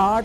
8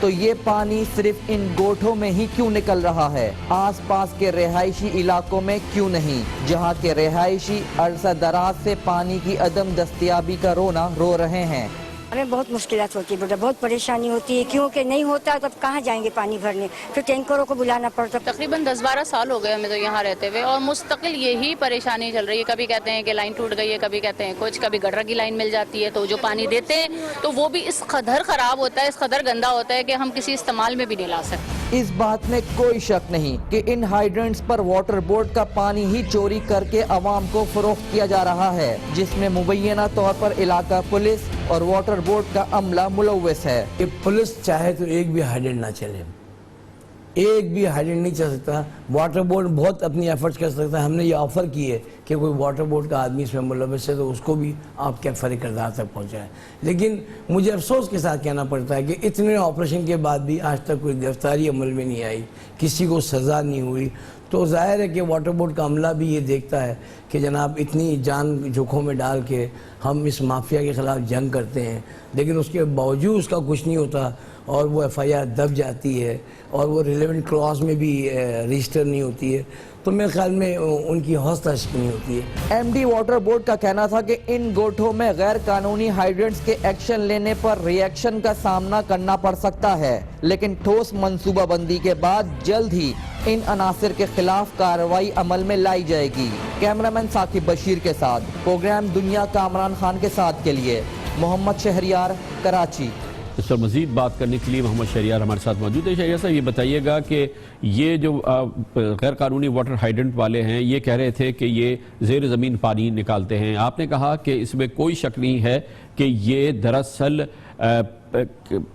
تو یہ پانی صرف ان گوٹھوں میں ہی کیوں نکل رہا ہے؟ آس پاس کے رہائشی علاقوں میں کیوں نہیں، جہاں کے رہائشی عرصہ دراز سے پانی کی عدم دستیابی کا رونا رو رہے ہیں؟ ہمیں بہت مشکلات ہوتی ہے بیٹا، بہت پریشانی ہوتی ہے، کیونکہ نہیں ہوتا تو اب کہاں جائیں گے پانی بھرنے، پھر ٹینکروں کو بلانا پڑتا۔ تقریباً 10-12 سال ہو گئے ہمیں تو یہاں رہتے ہوئے، اور مستقل یہی پریشانی چل رہی ہے۔ کبھی کہتے ہیں کہ لائن ٹوٹ گئی ہے، کبھی کہتے ہیں کچھ، کبھی گٹر کی لائن مل جاتی ہے تو جو پانی دیتے ہیں تو وہ بھی اس قدر خراب ہوتا ہے، اس قدر گندا ہوتا ہے کہ ہم کسی استعمال میں بھی نہیں لا سکتے۔ اس بات میں کوئی شک نہیں کہ ان ہائیڈرنٹس پر واٹر بورڈ کا پانی ہی چوری کر کے عوام کو فروخت کیا جا رہا ہے، جس میں مبینہ طور پر علاقہ پولیس اور واٹر بورڈ کا عملہ ملوث ہے۔ کہ پولیس چاہے تو ایک بھی ہائیڈرنٹ نہ چلے، ایک بھی ہائیڈرنٹ نہیں چل سکتا۔ واٹر بورڈ بہت اپنی ایفرٹس کر سکتا ہے۔ ہم نے یہ آفر کی ہے کہ کوئی واٹر بورڈ کا آدمی اس میں ملوث ہے تو اس کو بھی آپ کے فریق کردار تک پہنچائیں، لیکن مجھے افسوس کے ساتھ کہنا پڑتا ہے کہ اتنے آپریشن کے بعد بھی آج تک کوئی گرفتاری عمل میں نہیں آئی، کسی کو سزا نہیں ہوئی۔ تو ظاہر ہے کہ واٹر بورڈ کا عملہ بھی یہ دیکھتا ہے کہ جناب اتنی جان جوکھوں میں ڈال کے ہم اس مافیا کے خلاف جنگ کرتے ہیں، لیکن اس کے باوجود اس کا کچھ نہیں ہوتا اور وہ ایف آئی آر دب جاتی ہے اور وہ ریلیونٹ کلاس میں بھی رجسٹر نہیں ہوتی ہے، تو میرے خیال میں ان کی حوصلہ شکنی ہوتی ہے۔ ایم ڈی واٹر بورڈ کا کہنا تھا کہ ان گوٹھوں میں غیر قانونی ہائیڈرنٹس کے ایکشن لینے پر ری ایکشن کا سامنا کرنا پڑ سکتا ہے، لیکن ٹھوس منصوبہ بندی کے بعد جلد ہی ان عناصر کے خلاف کارروائی عمل میں لائی جائے گی۔ کیمرامین ثاقب بشیر کے ساتھ پروگرام دنیا کامران خان کے ساتھ کے لیے محمد شہریار، کراچی۔ اس پر مزید بات کرنے کے لیے محمد شہریار ہمارے ساتھ موجود ہے۔ شہریار صاحب، یہ بتائیے گا کہ یہ جو غیر قانونی واٹر ہائیڈرنٹ والے ہیں یہ کہہ رہے تھے کہ یہ زیر زمین پانی نکالتے ہیں، آپ نے کہا کہ اس میں کوئی شک نہیں ہے کہ یہ دراصل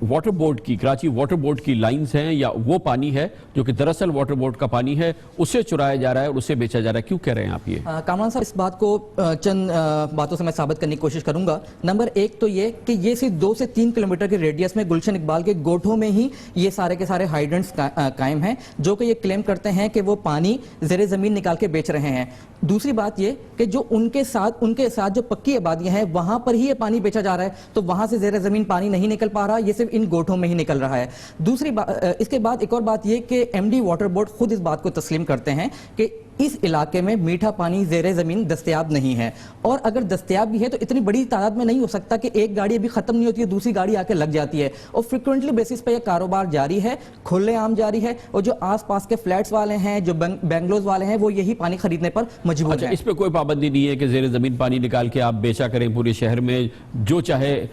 واٹر بورڈ کی، کراچی واٹر بورڈ کی لائنز ہیں یا وہ پانی ہے جو کہ دراصل واٹر بورڈ کا پانی ہے، اسے چرایا جا رہا ہے اور اسے بیچا جا رہا ہے۔ کیوں کہہ رہے ہیں آپ یہ؟ کامران صاحب، اس بات کو چند باتوں سے میں ثابت کرنے کی کوشش کروں گا۔ نمبر ایک تو یہ کہ یہ صرف 2 سے 3 کلومیٹر کے ریڈیس میں گلشن اقبال کے گوٹھوں میں ہی یہ سارے کے سارے ہائیڈرنٹس قائم ہیں، جو کہ یہ کلیم کرتے ہیں کہ وہ پانی زیر زمین نکال کے بیچ رہے ہیں۔ دوسری بات یہ کہ جو ان کے ساتھ جو پکی آبادیاں ہیں وہاں پر ہی یہ پانی بیچا جا رہا ہے، تو وہاں سے زیر زمین پانی نہیں نکل پا رہا، یہ صرف ان گوٹھوں میں ہی نکل رہا ہے۔ دوسری بات، اس کے بعد ایک اور بات یہ کہ ایم ڈی واٹر بورڈ خود اس بات کو تسلیم کرتے ہیں کہ اس علاقے میں میٹھا پانی زیر زمین دستیاب نہیں ہے، اور اگر دستیاب بھی ہے تو اتنی بڑی تعداد میں نہیں ہو سکتا کہ ایک گاڑی ابھی ختم نہیں ہوتی ہے دوسری گاڑی آ کے لگ جاتی ہے، اور فریکوینٹلی بیسس پہ یہ کاروبار جاری ہے، کھلے عام جاری ہے، اور جو آس پاس کے فلیٹس والے ہیں، جو بنگلوز والے ہیں، وہ یہی پانی خریدنے پر مجبور ہیں۔ اس پہ کوئی پابندی نہیں ہے کہ زیر زمین پانی نکال کے آپ بیچا کریں، پورے شہر میں جو چاہے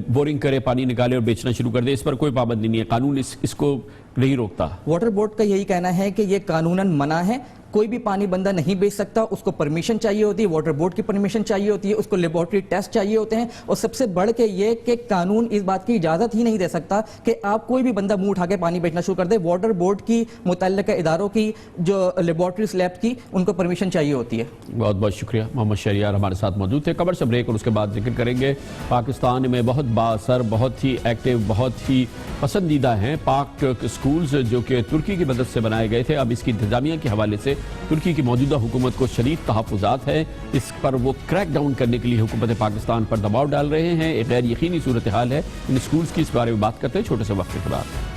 بورنگ کرے پانی نکالے اور بیچنا شروع کر دے، اس پر کوئی پابندی نہیں ہے، قانون اس کو نہیں روکتا؟ واٹر بورڈ کا یہی کہنا ہے کہ یہ قانوناً منع ہے، کوئی بھی پانی بندہ نہیں بیچ سکتا، اس کو پرمیشن چاہیے ہوتی ہے، واٹر بورڈ کی پرمیشن چاہیے ہوتی ہے، اس کو لیبارٹری ٹیسٹ چاہیے ہوتے ہیں، اور سب سے بڑھ کے یہ کہ قانون اس بات کی اجازت ہی نہیں دے سکتا کہ آپ کوئی بھی بندہ منہ اٹھا کے پانی بیچنا شروع کر دے۔ واٹر بورڈ کی متعلقہ اداروں کی جو لیبارٹریز لیب کی ان کو پرمیشن چاہیے ہوتی ہے۔ بہت بہت شکریہ۔ محمد شہریار ہمارے ساتھ موجود تھے۔ خبر سے بریک اور اس کے بعد ذکر کریں گے پاکستان میں بہت بااثر، بہت ہی ایکٹیو، بہت ہی پسندیدہ ہیں پاک ٹرک اسکولز جو کہ ترکی کی مدد سے بنائے گئے تھے۔ اب اس کی انتظامیہ کے حوالے سے ترکی کی موجودہ حکومت کو شدید تحفظات ہیں، اس پر وہ کریک ڈاؤن کرنے کے لیے حکومت پاکستان پر دباؤ ڈال رہے ہیں۔ ایک غیر یقینی صورتحال ہے ان اسکولز کی، اس بارے میں بات کرتے ہیں چھوٹے سے وقت کے بعد۔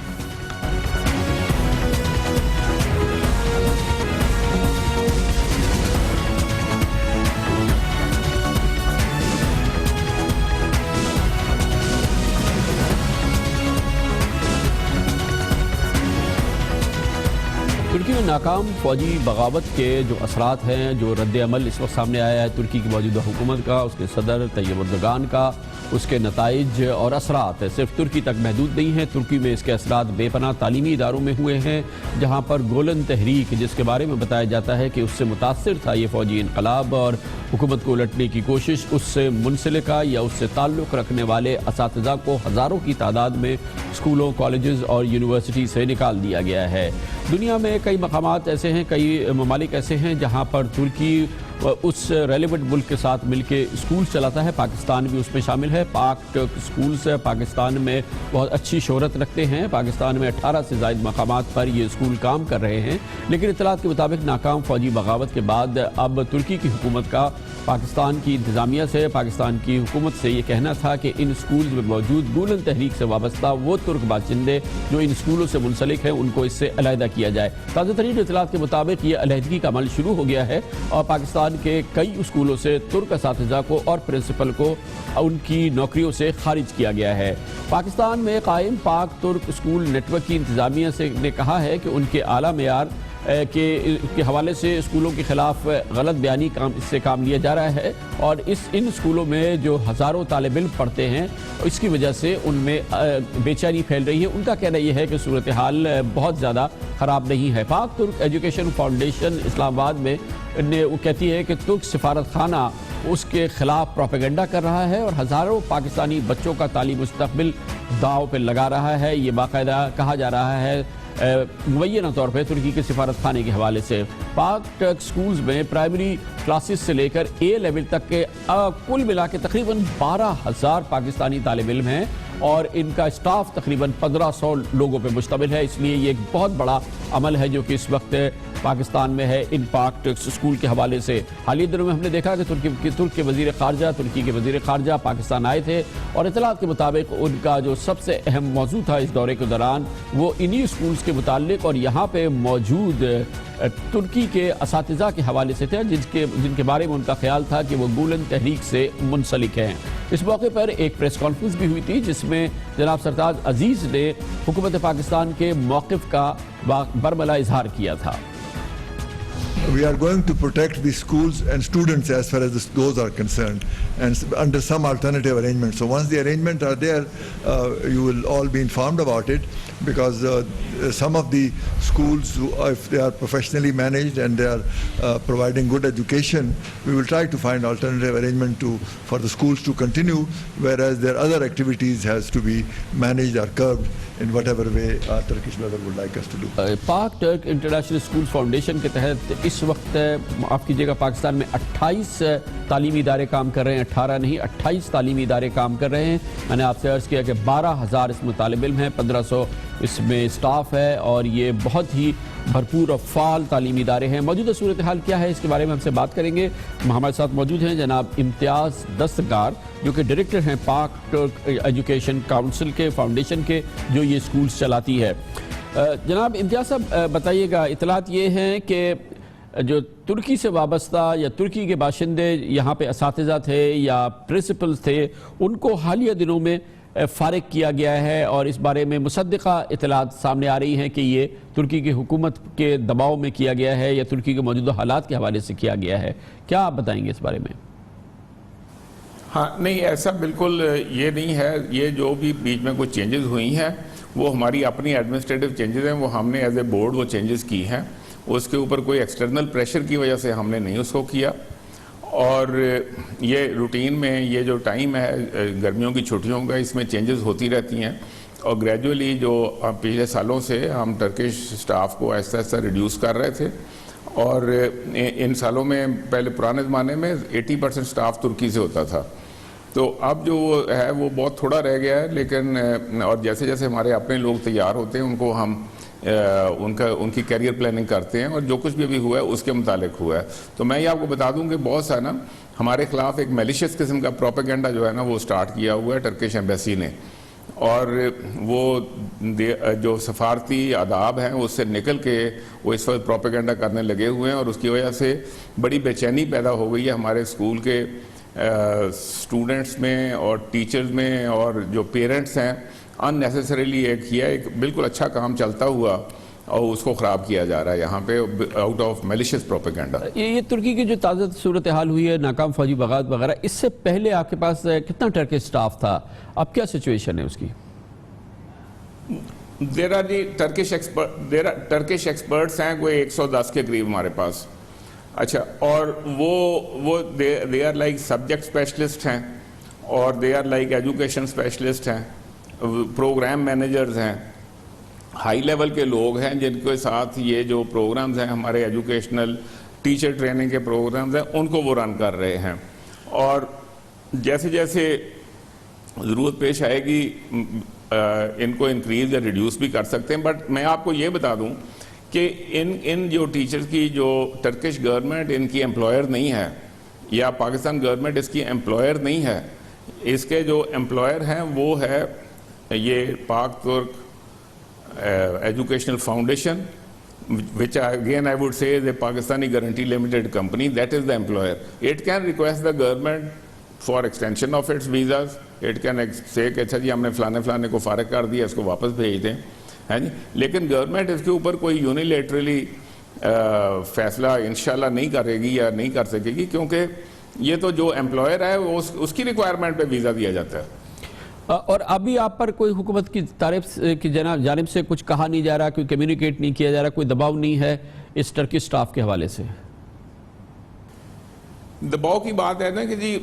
ترکی میں ناکام فوجی بغاوت کے جو اثرات ہیں، جو رد عمل اس وقت سامنے آیا ہے ترکی کی موجودہ حکومت کا، اس کے صدر طیب اردگان کا، اس کے نتائج اور اثرات صرف ترکی تک محدود نہیں ہیں۔ ترکی میں اس کے اثرات بے پناہ تعلیمی اداروں میں ہوئے ہیں، جہاں پر گولن تحریک، جس کے بارے میں بتایا جاتا ہے کہ اس سے متاثر تھا یہ فوجی انقلاب اور حکومت کو الٹنے کی کوشش، اس سے منسلکہ یا اس سے تعلق رکھنے والے اساتذہ کو ہزاروں کی تعداد میں اسکولوں، کالجز اور یونیورسٹی سے نکال دیا گیا ہے۔ دنیا میں کئی مقامات ایسے ہیں، کئی ممالک ایسے ہیں جہاں پر ترکی اس ریلیونٹ ملک کے ساتھ مل کے اسکول چلاتا ہے. پاکستان بھی اس میں شامل ہے. پاک ٹرک اسکولز پاکستان میں بہت اچھی شہرت رکھتے ہیں. پاکستان میں 18 سے زائد مقامات پر یہ اسکول کام کر رہے ہیں, لیکن اطلاعات کے مطابق ناکام فوجی بغاوت کے بعد اب ترکی کی حکومت کا پاکستان کی انتظامیہ سے, پاکستان کی حکومت سے یہ کہنا تھا کہ ان اسکولز میں موجود گولن تحریک سے وابستہ وہ ترک باشندے جو ان اسکولوں سے منسلک ہیں ان کو اس سے علیحدہ کیا جائے. تازہ ترین اطلاعات کے مطابق یہ علیحدگی کا عمل شروع ہو گیا ہے اور پاکستان کے کئی اسکولوں سے ترک اساتذہ کو اور پرنسپل کو ان کی نوکریوں سے خارج کیا گیا ہے. پاکستان میں قائم پاک ترک اسکول نیٹ ورک کی انتظامیہ نے کہا ہے کہ ان کے اعلیٰ معیار کے حوالے سے اسکولوں کے خلاف غلط بیانی سے کام لیا جا رہا ہے اور ان اسکولوں میں جو ہزاروں طالب علم پڑھتے ہیں اس کی وجہ سے ان میں بے چینی پھیل رہی ہے. ان کا کہنا یہ ہے کہ صورتحال بہت زیادہ خراب نہیں ہے. پاک ترک ایجوکیشن فاؤنڈیشن اسلام آباد میں وہ کہتی ہے کہ ترک سفارت خانہ اس کے خلاف پروپیگنڈا کر رہا ہے اور ہزاروں پاکستانی بچوں کا تعلیمی مستقبل داؤ پہ لگا رہا ہے. یہ باقاعدہ کہا جا رہا ہے مبینہ طور پہ ترکی کے سفارت خانے کے حوالے سے. پاک ٹرک سکولز میں پرائمری کلاسز سے لے کر اے لیول تک کے کل ملا کے تقریباً 12,000 پاکستانی طالب علم ہیں اور ان کا اسٹاف تقریباً 1500 لوگوں پہ مشتمل ہے. اس لیے یہ ایک بہت بڑا عمل ہے جو کہ اس وقت پاکستان میں ہے ان پاک ٹرک اسکول کے حوالے سے. حالیہ دنوں میں ہم نے دیکھا کہ ترکی کے وزیر خارجہ پاکستان آئے تھے اور اطلاعات کے مطابق ان کا جو سب سے اہم موضوع تھا اس دورے کے دوران وہ انہی اسکولز کے متعلق اور یہاں پہ موجود ترکی کے اساتذہ کے حوالے سے تھے جن کے بارے میں ان کا خیال تھا کہ وہ گولن تحریک سے منسلک ہیں. اس موقع پر ایک پریس کانفرنس بھی ہوئی تھی جس میں جناب سرتاج عزیز نے حکومت پاکستان کے موقف کا برملا اظہار کیا تھا. We are going to protect the schools and students as far as those are concerned, and under some alternative arrangements. So once the arrangements are there, you will all be informed about it, because some of the schools, if they are professionally managed and they are providing good education, we will try to find alternative arrangement for the schools to continue, whereas their other activities has to be managed or curbed in whatever way our Turkish brother would like us to do. پاک truck international school foundation کے تحت اس وقت آپ کیجیے گا پاکستان میں 28 تعلیمی ادارے کام کر رہے ہیں. 18 نہیں 28 تعلیمی ادارے کام کر رہے ہیں. میں نے آپ سے عرض کیا کہ 12,000 اس میں طالب علم ہیں, 1500 اس میں اسٹاف ہے اور یہ بہت ہی بھرپور اور فعال تعلیمی ادارے ہیں. موجودہ صورتحال کیا ہے اس کے بارے میں ہم سے بات کریں گے. ہمارے ساتھ موجود ہیں جناب امتیاز دستگار جو کہ ڈائریکٹر ہیں پاک ٹرک ایجوکیشن کاؤنسل کے فاؤنڈیشن کے جو یہ اسکولز چلاتی ہے. جناب امتیاز صاحب بتائیے گا, اطلاعات یہ ہیں کہ جو ترکی سے وابستہ یا ترکی کے باشندے یہاں پہ اساتذہ تھے یا پرنسپلز تھے ان کو حالیہ دنوں میں فارغ کیا گیا ہے اور اس بارے میں مصدقہ اطلاعات سامنے آ رہی ہیں کہ یہ ترکی کی حکومت کے دباؤ میں کیا گیا ہے یا ترکی کے موجودہ حالات کے حوالے سے کیا گیا ہے. کیا آپ بتائیں گے اس بارے میں؟ ہاں نہیں, ایسا بالکل یہ نہیں ہے. یہ جو بھی بیچ میں کچھ چینجز ہوئی ہیں وہ ہماری اپنی ایڈمنسٹریٹو چینجز ہیں, وہ ہم نے ایز اے بورڈ وہ چینجز کی ہیں. اس کے اوپر کوئی ایکسٹرنل پریشر کی وجہ سے ہم نے نہیں اس کو کیا. اور یہ روٹین میں یہ جو ٹائم ہے گرمیوں کی چھٹیوں کا, اس میں چینجز ہوتی رہتی ہیں اور گریجولی جو پچھلے سالوں سے ہم ٹرکش سٹاف کو آہستہ آہستہ ریڈیوس کر رہے تھے. اور ان سالوں میں پہلے پرانے زمانے میں 80% سٹاف ترکی سے ہوتا تھا, تو اب جو ہے وہ بہت تھوڑا رہ گیا ہے. لیکن اور جیسے جیسے ہمارے اپنے لوگ تیار ہوتے ہیں ان کو ہم ان کی کیریئر پلاننگ کرتے ہیں اور جو کچھ بھی ہوا ہے اس کے متعلق ہوا ہے. تو میں یہ آپ کو بتا دوں کہ بہت سا نا ہمارے خلاف ایک میلیشیس قسم کا پروپیگنڈا جو ہے نا وہ سٹارٹ کیا ہوا ہے ٹرکش ایمبیسی نے, اور وہ جو سفارتی آداب ہیں اس سے نکل کے وہ اس وقت پروپیگنڈا کرنے لگے ہوئے ہیں اور اس کی وجہ سے بڑی بے چینی پیدا ہو گئی ہے ہمارے اسکول کے اسٹوڈنٹس میں اور ٹیچرز میں, اور جو پیرنٹس ہیں ان نیسیسریلی ایک بالکل اچھا کام چلتا ہوا اور اس کو خراب کیا جا رہا ہے یہاں پہ آؤٹ آف میلیشیس پروپیگنڈا. یہ ترکی کی جو تازہ صورتحال ہوئی ہے ناکام فوجی بغاوت وغیرہ, اس سے پہلے آپ کے پاس کتنا ٹرکش سٹاف تھا, اب کیا سچویشن ہے اس کی؟ There are the Turkish experts ہیں کوئی 110 کے قریب ہمارے پاس. اچھا, اور وہ they are like subject specialist ہیں اور they are like education specialist ہیں, پروگرام مینیجرز ہیں, ہائی لیول کے لوگ ہیں جن کے ساتھ یہ جو پروگرامز ہیں ہمارے ایجوکیشنل ٹیچر ٹریننگ کے پروگرامز ہیں ان کو وہ رن کر رہے ہیں، اور جیسے جیسے ضرورت پیش آئے گی ان کو انکریز یا ریڈیوس بھی کر سکتے ہیں. بٹ میں آپ کو یہ بتا دوں کہ ان جو ٹیچرز کی جو ٹرکش گورنمنٹ ان کی ایمپلائر نہیں ہے، یا پاکستان گورنمنٹ اس کی ایمپلائر نہیں ہے، اس کے جو ایمپلائر ہیں وہ ہے یہ پاک ترک educational foundation, which again I would say is a Pakistani Guarantee Limited company. That is the employer. It can request the government for extension of its visas. It can say کہ اچھا جی ہم نے فلانے کو فارغ کر دیا, اس کو واپس بھیج دیں, ہے جی. لیکن گورنمنٹ اس کے اوپر کوئی یونیلیٹرلی فیصلہ انشاءاللہ نہیں کرے گی یا نہیں کر سکے گی, کیونکہ یہ تو جو امپلائر ہے اس کی ریکوائرمنٹ پہ ویزا دیا جاتا ہے. اور ابھی آپ پر کوئی حکومت کی طرف کی جانب سے کچھ کہا نہیں جا رہا, کوئی کمیونیکیٹ نہیں کیا جا رہا, کوئی دباؤ نہیں ہے اس ٹرکی سٹاف کے حوالے سے؟ دباؤ کی بات ہے نا کہ جی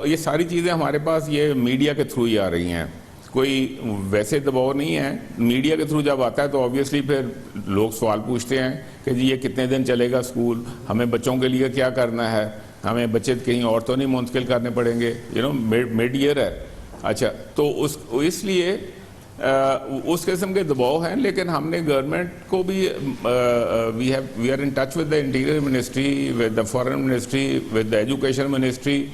یہ ساری چیزیں ہمارے پاس یہ میڈیا کے تھرو ہی آ رہی ہیں, کوئی ویسے دباؤ نہیں ہے. میڈیا کے تھرو جب آتا ہے تو آبویسلی پھر لوگ سوال پوچھتے ہیں کہ جی یہ کتنے دن چلے گا اسکول, ہمیں بچوں کے لیے کیا کرنا ہے, ہمیں بچے کہیں اور تو نہیں منتقل کرنے پڑیں گے, مڈ ایئر ہے. اچھا, تو اس لیے اس قسم کے دباؤ ہیں. لیکن ہم نے گورنمنٹ کو بھی we are in touch with the interior ministry, with the foreign ministry, with the education ministry,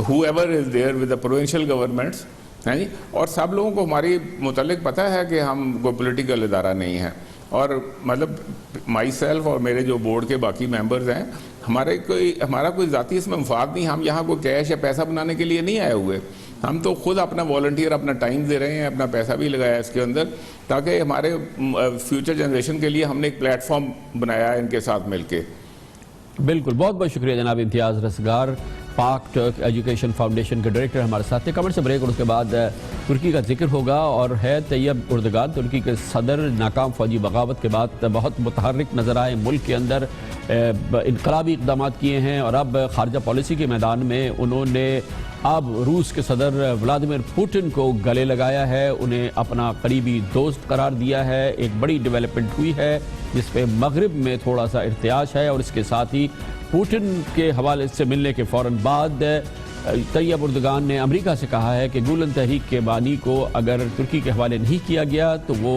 whoever is there, with the provincial governments, ہیں جی. اور سب لوگوں کو ہماری متعلق پتہ ہے کہ ہم کوئی پولیٹیکل ادارہ نہیں ہیں, اور مطلب مائی سیلف اور میرے جو بورڈ کے باقی ممبرز ہیں, ہمارا کوئی ذاتی اس میں مفاد نہیں. ہم یہاں کوئی کیش یا پیسہ بنانے کے لیے نہیں آئے ہوئے, ہم تو خود اپنا والنٹیئر اپنا ٹائم دے رہے ہیں, اپنا پیسہ بھی لگایا اس کے اندر, تاکہ ہمارے فیوچر جنریشن کے لیے ہم نے ایک پلیٹ فارم بنایا ہے ان کے ساتھ مل کے. بالکل, بہت بہت شکریہ جناب امتیاز رسگار, پاک ٹرک ایجوکیشن فاؤنڈیشن کے ڈائریکٹر ہمارے ساتھ تھے. کمر سے بریک اور اس کے بعد ترکی کا ذکر ہوگا, اور ہے طیب اردگان, ترکی کے صدر, ناکام فوجی بغاوت کے بعد بہت متحرک نظر آئے, ملک کے اندر انقلابی اقدامات کیے ہیں, اور اب خارجہ پالیسی کے میدان میں انہوں نے اب روس کے صدر ولادیمیر پوٹن کو گلے لگایا ہے, انہیں اپنا قریبی دوست قرار دیا ہے. ایک بڑی ڈیولپمنٹ ہوئی ہے جس پہ مغرب میں تھوڑا سا ارتعاش ہے, اور اس کے ساتھ ہی پوٹن کے حوالے سے ملنے کے فوراً بعد طیب اردگان نے امریکہ سے کہا ہے کہ گولن تحریک کے بانی کو اگر ترکی کے حوالے نہیں کیا گیا تو وہ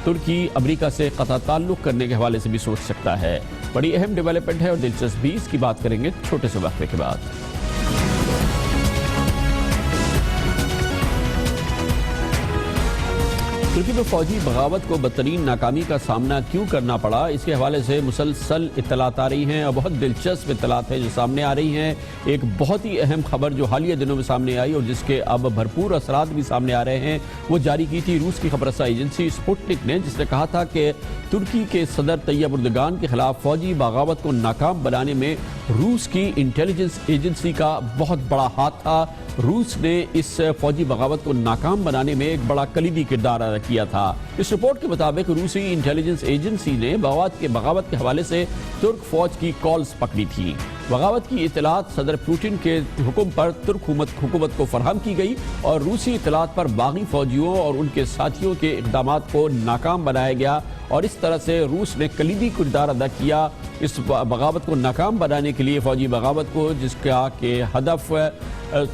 ترکی امریکہ سے قطع تعلق کرنے کے حوالے سے بھی سوچ سکتا ہے. بڑی اہم ڈیولپمنٹ ہے اور دلچسپ بھی, اس کی بات کریں گے چھوٹے سے وقفے کے بعد. ترکی میں فوجی بغاوت کو بدترین ناکامی کا سامنا کیوں کرنا پڑا, اس کے حوالے سے مسلسل اطلاعات آ رہی ہیں, اور بہت دلچسپ اطلاعات ہیں جو سامنے آ رہی ہیں. ایک بہت ہی اہم خبر جو حالیہ دنوں میں سامنے آئی اور جس کے اب بھرپور اثرات بھی سامنے آ رہے ہیں, وہ جاری کی تھی روس کی خبر رساں ایجنسی سپوٹنک نے, جس نے کہا تھا کہ ترکی کے صدر طیب اردگان کے خلاف فوجی بغاوت کو ناکام بنانے میں روس کی انٹیلیجنس ایجنسی کا بہت بڑا ہاتھ تھا. روس نے اس فوجی بغاوت کو ناکام بنانے میں ایک بڑا کلیدی کردار ادا کیا تھا. اس رپورٹ کے مطابق روسی انٹیلیجنس ایجنسی نے بغاوت کے حوالے سے ترک فوج کی کالز پکڑی تھی. بغاوت کی اطلاعات صدر پوٹن کے حکم پر ترک حکومت کو فراہم کی گئی, اور روسی اطلاعات پر باغی فوجیوں اور ان کے ساتھیوں کے اقدامات کو ناکام بنایا گیا, اور اس طرح سے روس نے کلیدی کردار ادا کیا اس بغاوت کو ناکام بنانے کے لیے, فوجی بغاوت کو, جس کا کہ ہدف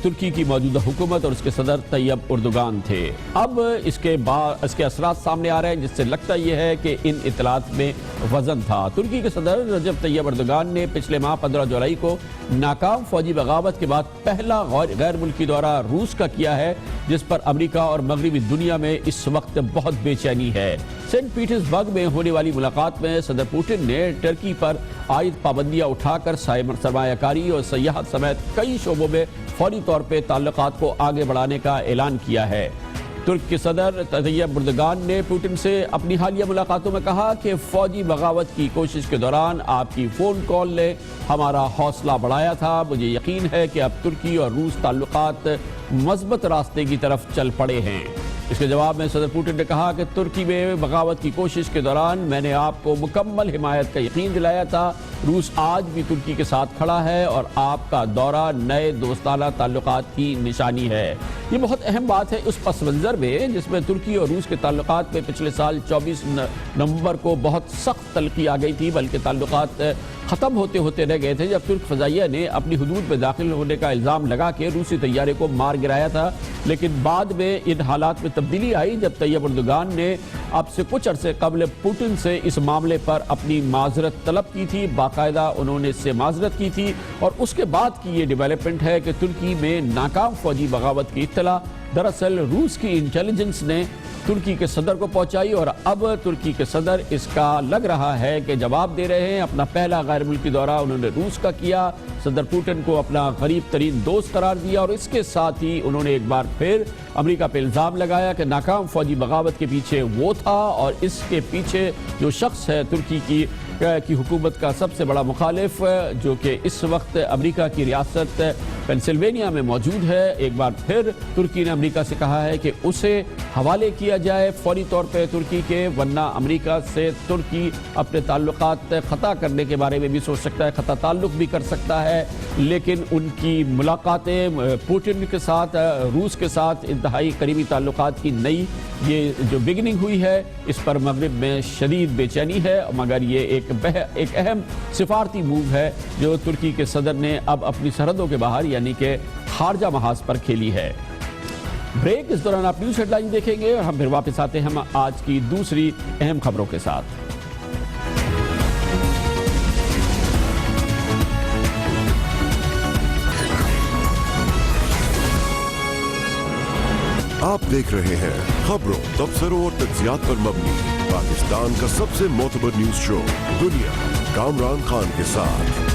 ترکی کی موجودہ حکومت اور اس کے صدر طیب اردگان تھے. اب اس کے اثرات سامنے آ رہے ہیں, جس سے لگتا یہ ہے کہ ان اطلاعات میں وزن تھا. ترکی کے صدر رجب طیب اردگان نے پچھلے ماہ 15 جولائی کو ناکام فوجی بغاوت کے بعد پہلا غیر ملکی دورہ روس کا کیا ہے, جس پر امریکہ اور مغربی دنیا میں اس وقت بہت بے چینی ہے. سینٹ پیٹرز برگ میں ہونے والی ملاقات میں صدر پوٹن نے ٹرکی پر عائد پابندیاں اٹھا کر سرمایہ کاری اور سیاحت سمیت کئی شعبوں میں فوری طور پہ تعلقات کو آگے بڑھانے کا اعلان کیا ہے. ترک کے صدر طیب اردگان نے پوٹن سے اپنی حالیہ ملاقاتوں میں کہا کہ فوجی بغاوت کی کوشش کے دوران آپ کی فون کال نے ہمارا حوصلہ بڑھایا تھا. مجھے یقین ہے کہ اب ترکی اور روس تعلقات مثبت راستے کی طرف چل پڑے ہیں. اس کے جواب میں صدر پوٹن نے کہا کہ ترکی میں بغاوت کی کوشش کے دوران میں نے آپ کو مکمل حمایت کا یقین دلایا تھا. روس آج بھی ترکی کے ساتھ کھڑا ہے, اور آپ کا دورہ نئے دوستانہ تعلقات کی نشانی ہے. یہ بہت اہم بات ہے اس پس منظر میں جس میں ترکی اور روس کے تعلقات میں پچھلے سال 24 نومبر کو بہت سخت تلخی آ گئی تھی, بلکہ تعلقات ختم ہوتے ہوتے رہ گئے تھے جب ترک فضائیہ نے اپنی حدود میں داخل ہونے کا الزام لگا کے روسی طیارے کو مار گرایا تھا، لیکن بعد میں ان حالات میں تبدیلی آئی جب طیب اردوغان نے اب سے کچھ عرصے قبل پوٹن سے اس معاملے پر اپنی معذرت طلب کی تھی، باقاعدہ انہوں نے اس سے معذرت کی تھی، اور اس کے بعد کی یہ ڈیولپمنٹ ہے کہ ترکی میں ناکام فوجی بغاوت کی اطلاع دراصل روس کی انٹیلیجنس نے ترکی کے صدر کو پہنچائی، اور اب ترکی کے صدر اس کا لگ رہا ہے کہ جواب دے رہے ہیں۔ اپنا پہلا غیر ملکی دورہ انہوں نے روس کا کیا، صدر پوٹن کو اپنا قریب ترین دوست قرار دیا، اور اس کے ساتھ ہی انہوں نے ایک بار پھر امریکہ پہ الزام لگایا کہ ناکام فوجی بغاوت کے پیچھے وہ تھا، اور اس کے پیچھے جو شخص ہے ترکی کی حکومت کا سب سے بڑا مخالف، جو کہ اس وقت امریکہ کی ریاست پینسلوینیا میں موجود ہے، ایک بار پھر ترکی نے امریکہ سے کہا ہے کہ اسے حوالے کیا جائے فوری طور پہ ترکی کے، ورنہ امریکہ سے ترکی اپنے تعلقات قطع کرنے کے بارے میں بھی سوچ سکتا ہے، قطع تعلق بھی کر سکتا ہے۔ لیکن ان کی ملاقاتیں پوٹن کے ساتھ، روس کے ساتھ انتہائی قریبی تعلقات کی نئی یہ جو بگننگ ہوئی ہے، اس پر مغرب میں شدید بے چینی ہے، مگر یہ ایک اہم سفارتی موو ہے جو ترکی کے صدر نے اب اپنی سرحدوں کے باہر یعنی کہ خارجہ محاذ پر کھیلی ہے۔ بریک، اس دوران آپ نیوز ہیڈ لائن دیکھیں گے اور ہم پھر واپس آتے ہیں ہم آج کی دوسری اہم خبروں کے ساتھ۔ آپ دیکھ رہے ہیں خبروں، تبصروں اور تجزیات پر مبنی پاکستان کا سب سے معتبر نیوز شو دنیا، کامران خان کے ساتھ۔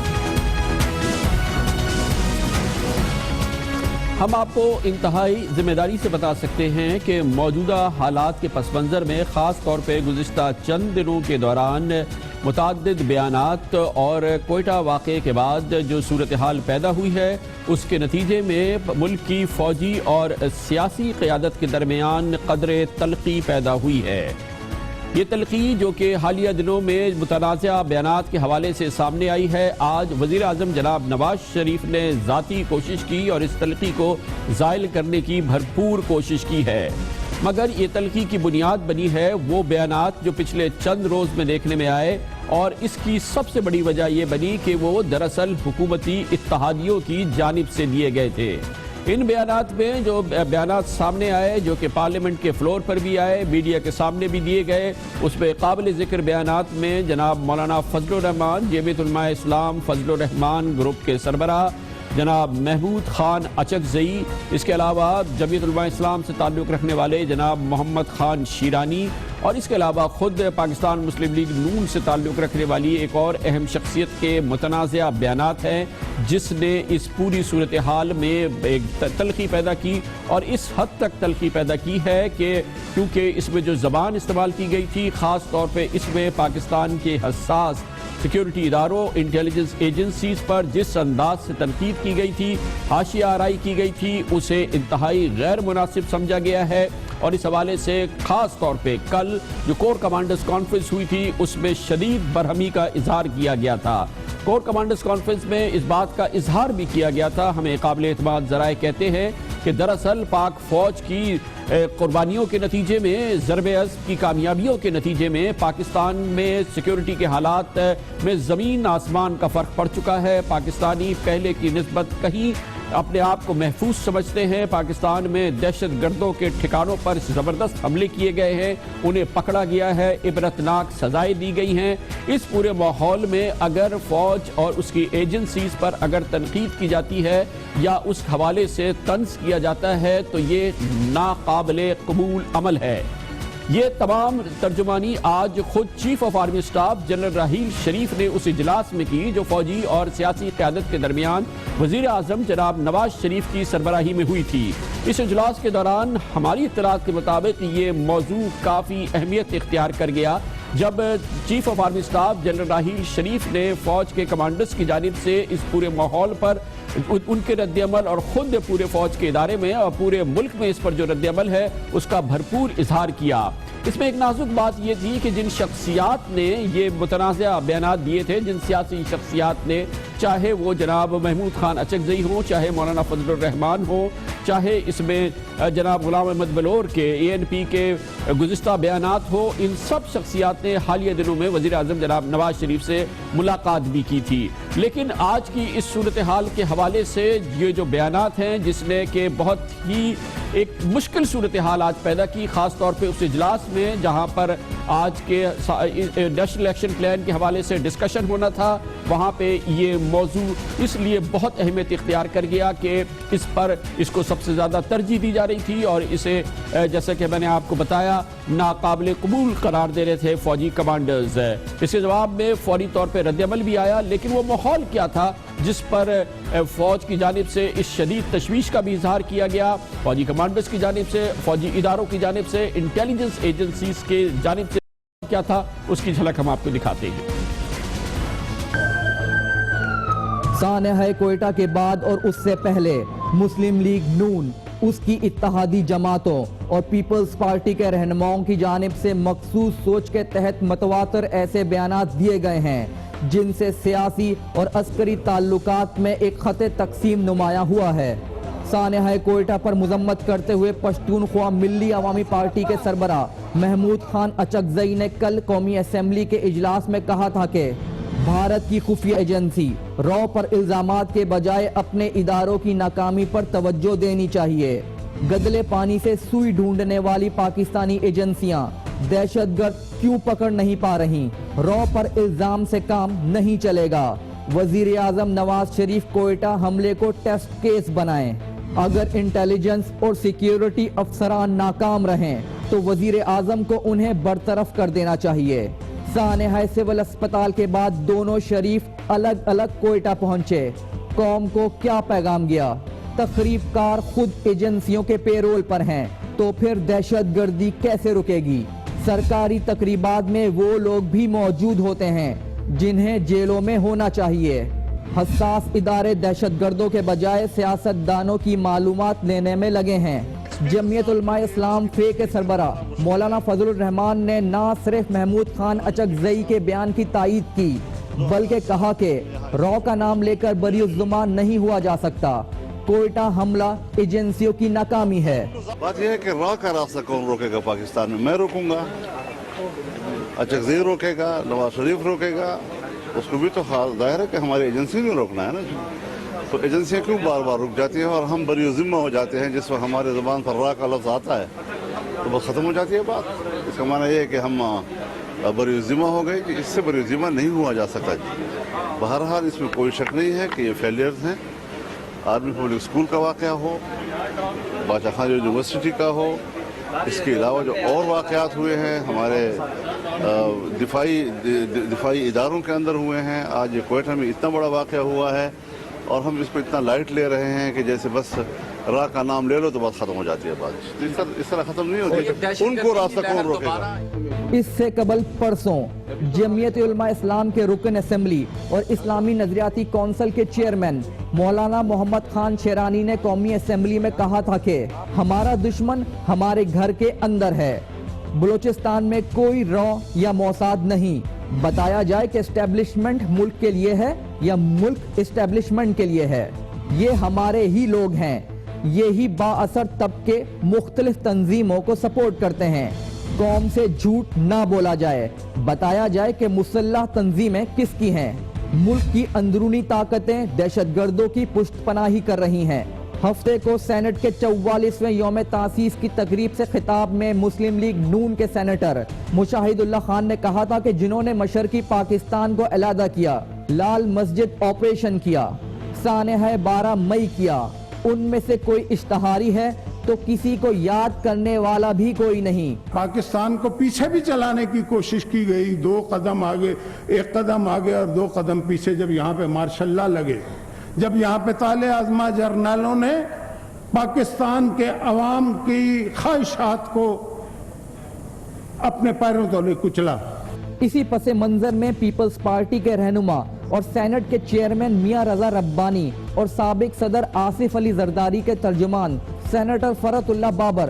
ہم آپ کو انتہائی ذمہ داری سے بتا سکتے ہیں کہ موجودہ حالات کے پس منظر میں خاص طور پہ گزشتہ چند دنوں کے دوران متعدد بیانات اور کوئٹہ واقعے کے بعد جو صورتحال پیدا ہوئی ہے، اس کے نتیجے میں ملک کی فوجی اور سیاسی قیادت کے درمیان قدر تلخی پیدا ہوئی ہے۔ یہ تلخی جو کہ حالیہ دنوں میں متنازع بیانات کے حوالے سے سامنے آئی ہے، آج وزیر اعظم جناب نواز شریف نے ذاتی کوشش کی اور اس تلخی کو زائل کرنے کی بھرپور کوشش کی ہے، مگر یہ تلخی کی بنیاد بنی ہے وہ بیانات جو پچھلے چند روز میں دیکھنے میں آئے، اور اس کی سب سے بڑی وجہ یہ بنی کہ وہ دراصل حکومتی اتحادیوں کی جانب سے دیے گئے تھے۔ ان بیانات میں جو بیانات سامنے آئے، جو کہ پارلیمنٹ کے فلور پر بھی آئے، میڈیا کے سامنے بھی دیے گئے، اس میں قابل ذکر بیانات میں جناب مولانا فضل الرحمان، جامعۃ علماء اسلام فضل الرحمان گروپ کے سربراہ جناب محمود خان اچکزئی، اس کے علاوہ جمعیت علماء اسلام سے تعلق رکھنے والے جناب محمد خان شیرانی، اور اس کے علاوہ خود پاکستان مسلم لیگ نون سے تعلق رکھنے والی ایک اور اہم شخصیت کے متنازع بیانات ہیں، جس نے اس پوری صورتحال میں ایک تلخی پیدا کی، اور اس حد تک تلخی پیدا کی ہے کہ کیونکہ اس میں جو زبان استعمال کی گئی تھی، خاص طور پہ اس میں پاکستان کے حساس سیکیورٹی اداروں، انٹیلیجنس ایجنسیز پر جس انداز سے تنقید کی گئی تھی، حاشیہ آرائی کی گئی تھی، اسے انتہائی غیر مناسب سمجھا گیا ہے، اور اس حوالے سے خاص طور پہ کل جو کور کمانڈرز کانفرنس ہوئی تھی، اس میں شدید برہمی کا اظہار کیا گیا تھا۔ کور کمانڈرز کانفرنس میں اس بات کا اظہار بھی کیا گیا تھا، ہمیں قابل اعتماد ذرائع کہتے ہیں کہ دراصل پاک فوج کی قربانیوں کے نتیجے میں، ضرب عضب کی کامیابیوں کے نتیجے میں پاکستان میں سیکیورٹی کے حالات میں زمین آسمان کا فرق پڑ چکا ہے۔ پاکستانی پہلے کی نسبت کہیں اپنے آپ کو محفوظ سمجھتے ہیں، پاکستان میں دہشت گردوں کے ٹھکانوں پر زبردست حملے کیے گئے ہیں، انہیں پکڑا گیا ہے، عبرتناک سزائیں دی گئی ہیں۔ اس پورے ماحول میں اگر فوج اور اس کی ایجنسیز پر اگر تنقید کی جاتی ہے یا اس حوالے سے طنز کیا جاتا ہے تو یہ ناقابل قبول عمل ہے۔ یہ تمام ترجمانی آج خود chief of army staff general Raheel Sharif نے اس اجلاس میں کی جو فوجی اور سیاسی قیادت کے درمیان وزیر اعظم جناب نواز شریف کی سربراہی میں ہوئی تھی۔ اس اجلاس کے دوران ہماری اطلاعات کے مطابق یہ موضوع کافی اہمیت اختیار کر گیا جب chief of army staff general Raheel Sharif نے فوج کے کمانڈرز کی جانب سے اس پورے ماحول پر ان کے رد عمل اور خود پورے فوج کے ادارے میں اور پورے ملک میں اس پر جو رد عمل ہے اس کا بھرپور اظہار کیا۔ اس میں ایک نازک بات یہ تھی کہ جن شخصیات نے یہ متنازع بیانات دیے تھے، جن سیاسی شخصیات نے، چاہے وہ جناب محمود خان اچکزئی ہوں، چاہے مولانا فضل الرحمان ہوں، چاہے اس میں جناب غلام احمد بلور کے ANP کے گزشتہ بیانات ہو، ان سب شخصیات نے حالیہ دنوں میں وزیر اعظم جناب نواز شریف سے ملاقات بھی کی تھی. لیکن آج کی اس صورتحال کے حوالے سے یہ جو بیانات ہیں جس نے کہ بہت ہی ایک مشکل صورتحال آج پیدا کی، خاص طور پہ اس اجلاس میں جہاں پر آج کے نیشنل ایکشن پلان کے حوالے سے ڈسکشن ہونا تھا، وہاں پہ یہ موضوع اس لیے بہت اہمیت اختیار کر گیا کہ اس پر اس کو سب سے زیادہ ترجیح دی جا رہی تھی اور اسے جیسا کہ میں نے آپ کو بتایا ناقابل قبول قرار دے رہے تھے فوجی کمانڈرز. اس کے جواب میں فوری طور پہ رد عمل بھی آیا، لیکن وہ ماحول کیا تھا جس پر فوج کی جانب سے اس شدید تشویش کا بھی اظہار کیا گیا، فوجی کمانڈرز کی جانب سے، فوجی اداروں کی جانب سے، انٹیلیجنس ایجنسیز کے جانب سے کیا تھا، اس کی جھلک ہم آپ کو دکھاتے ہیں. سانحہ کوئٹہ کے بعد اور اس سے پہلے مسلم لیگ نون، اس کی اتحادی جماعتوں اور پیپلز پارٹی کے رہنماؤں کی جانب سے مخصوص سوچ کے تحت متواتر ایسے بیانات دیے گئے ہیں جن سے سیاسی اور عسکری تعلقات میں ایک خط تقسیم نمایاں ہوا ہے. سانحہ کوئٹہ پر مذمت کرتے ہوئے پشتونخوا ملی عوامی پارٹی کے سربراہ محمود خان اچکزئی نے کل قومی اسمبلی کے اجلاس میں کہا تھا کہ بھارت کی خفیہ ایجنسی رو پر الزامات کے بجائے اپنے اداروں کی ناکامی پر توجہ دینی چاہیے. گدلے پانی سے سوئی ڈھونڈنے والی پاکستانی ایجنسیاں دہشت گرد کیوں پکڑ نہیں پا رہی؟ رو پر الزام سے کام نہیں چلے گا. وزیر اعظم نواز شریف کوئٹہ حملے کو ٹیسٹ کیس بنائیں. اگر انٹیلیجنس اور سیکیورٹی افسران ناکام رہیں تو وزیر اعظم کو انہیں برطرف کر دینا چاہیے. سانحہ سول اسپتال کے بعد دونوں شریف الگ الگ کوئٹہ پہنچے. قوم کو کیا پیغام گیا؟ تخریب کار خود ایجنسیوں کے پیرول پر ہیں تو پھر دہشت گردی کیسے رکے گی؟ سرکاری تقریبات میں وہ لوگ بھی موجود ہوتے ہیں جنہیں جیلوں میں ہونا چاہیے. حساس ادارے دہشت گردوں کے بجائے سیاست دانوں کی معلومات لینے میں لگے ہیں. جمعیت علماء اسلام فے کے سربراہ مولانا فضل الرحمان نے نہ صرف محمود خان اچکزئی کے بیان کی تائید کی بلکہ کہا کہ رو کا نام لے کر بری الزمان نہیں ہوا جا سکتا. کوئٹہ حملہ ایجنسیوں کی ناکامی ہے. بات یہ ہے کہ رو کا راستہ کون روکے گا پاکستان میں روکوں گا، اچکزئی روکے گا، نواز شریف روکے گا، اس کو بھی تو ظاہر ہے کہ ہماری ایجنسی نے روکنا ہے نا. تو ایجنسیاں کیوں بار بار رک جاتی ہیں اور ہم بری ذمہ ہو جاتے ہیں جس وقت ہمارے زبان پر را کا لفظ آتا ہے تو بس ختم ہو جاتی ہے بات. اس کا معنی یہ ہے کہ ہم بری ذمہ ہو گئے کہ اس سے بری ذمہ نہیں ہوا جا سکتا. بہرحال اس میں کوئی شک نہیں ہے کہ یہ فیلیئرز ہیں. آرمی پبلک اسکول کا واقعہ ہو، بادشاہ خان یونیورسٹی کا ہو، اس کے علاوہ جو اور واقعات ہوئے ہیں ہمارے دفاعی اداروں کے اندر ہوئے ہیں. آج یہ کوئٹہ میں اتنا بڑا واقعہ ہوا ہے اور ہم اس پہ اتنا لائٹ لے رہے ہیں کہ جیسے بس را کا نام لے لو تو بس ختم ہو جاتی ہے بات. اس طرح ختم نہیں ہوتی. ان کو راستہ کون روکے گا؟ اس سے قبل پرسوں جمعیت علماء اسلام کے رکن اسمبلی اور اسلامی نظریاتی کونسل کے چیئرمین مولانا محمد خان شیرانی نے قومی اسمبلی میں کہا تھا کہ ہمارا دشمن ہمارے گھر کے اندر ہے. بلوچستان میں کوئی رو یا موساد نہیں. بتایا جائے کہ اسٹیبلشمنٹ ملک کے لیے ہے یا ملک اسٹیبلشمنٹ کے لیے ہے. یہ ہمارے ہی لوگ ہیں. یہی با اثر طبقے مختلف تنظیموں کو سپورٹ کرتے ہیں. قوم سے جھوٹ نہ بولا جائے. بتایا جائے کہ مسلح تنظیمیں کس کی ہیں. ملک کی اندرونی طاقتیں دہشت گردوں کی پشت پناہی کر رہی ہیں. ہفتے کو سینٹ کے 44ویں یوم تاسیس کی تقریب سے خطاب میں مسلم لیگ نون کے سینیٹر مشاہد اللہ خان نے کہا تھا کہ جنہوں نے مشرقی پاکستان کو علیحدہ کیا، لال مسجد آپریشن کیا، سانحہ 12 مئی کیا، ان میں سے کوئی اشتہاری ہے تو کسی کو یاد کرنے والا بھی کوئی نہیں. پاکستان کو پیچھے بھی چلانے کی کوشش کی گئی. 2 قدم آگے، 1 قدم آگے اور 2 قدم پیچھے. جب یہاں پہ مارشل لا لگے، جب یہاں پہ طالع ازما جرنیلوں نے پاکستان کے عوام کی خواہشات کو اپنے پیروں تلے کچلا. اسی پس منظر میں پیپلز پارٹی کے رہنما اور سینٹ کے چیئرمین میاں رضا ربانی اور سابق صدر آصف علی زرداری کے ترجمان سینیٹر فرت اللہ بابر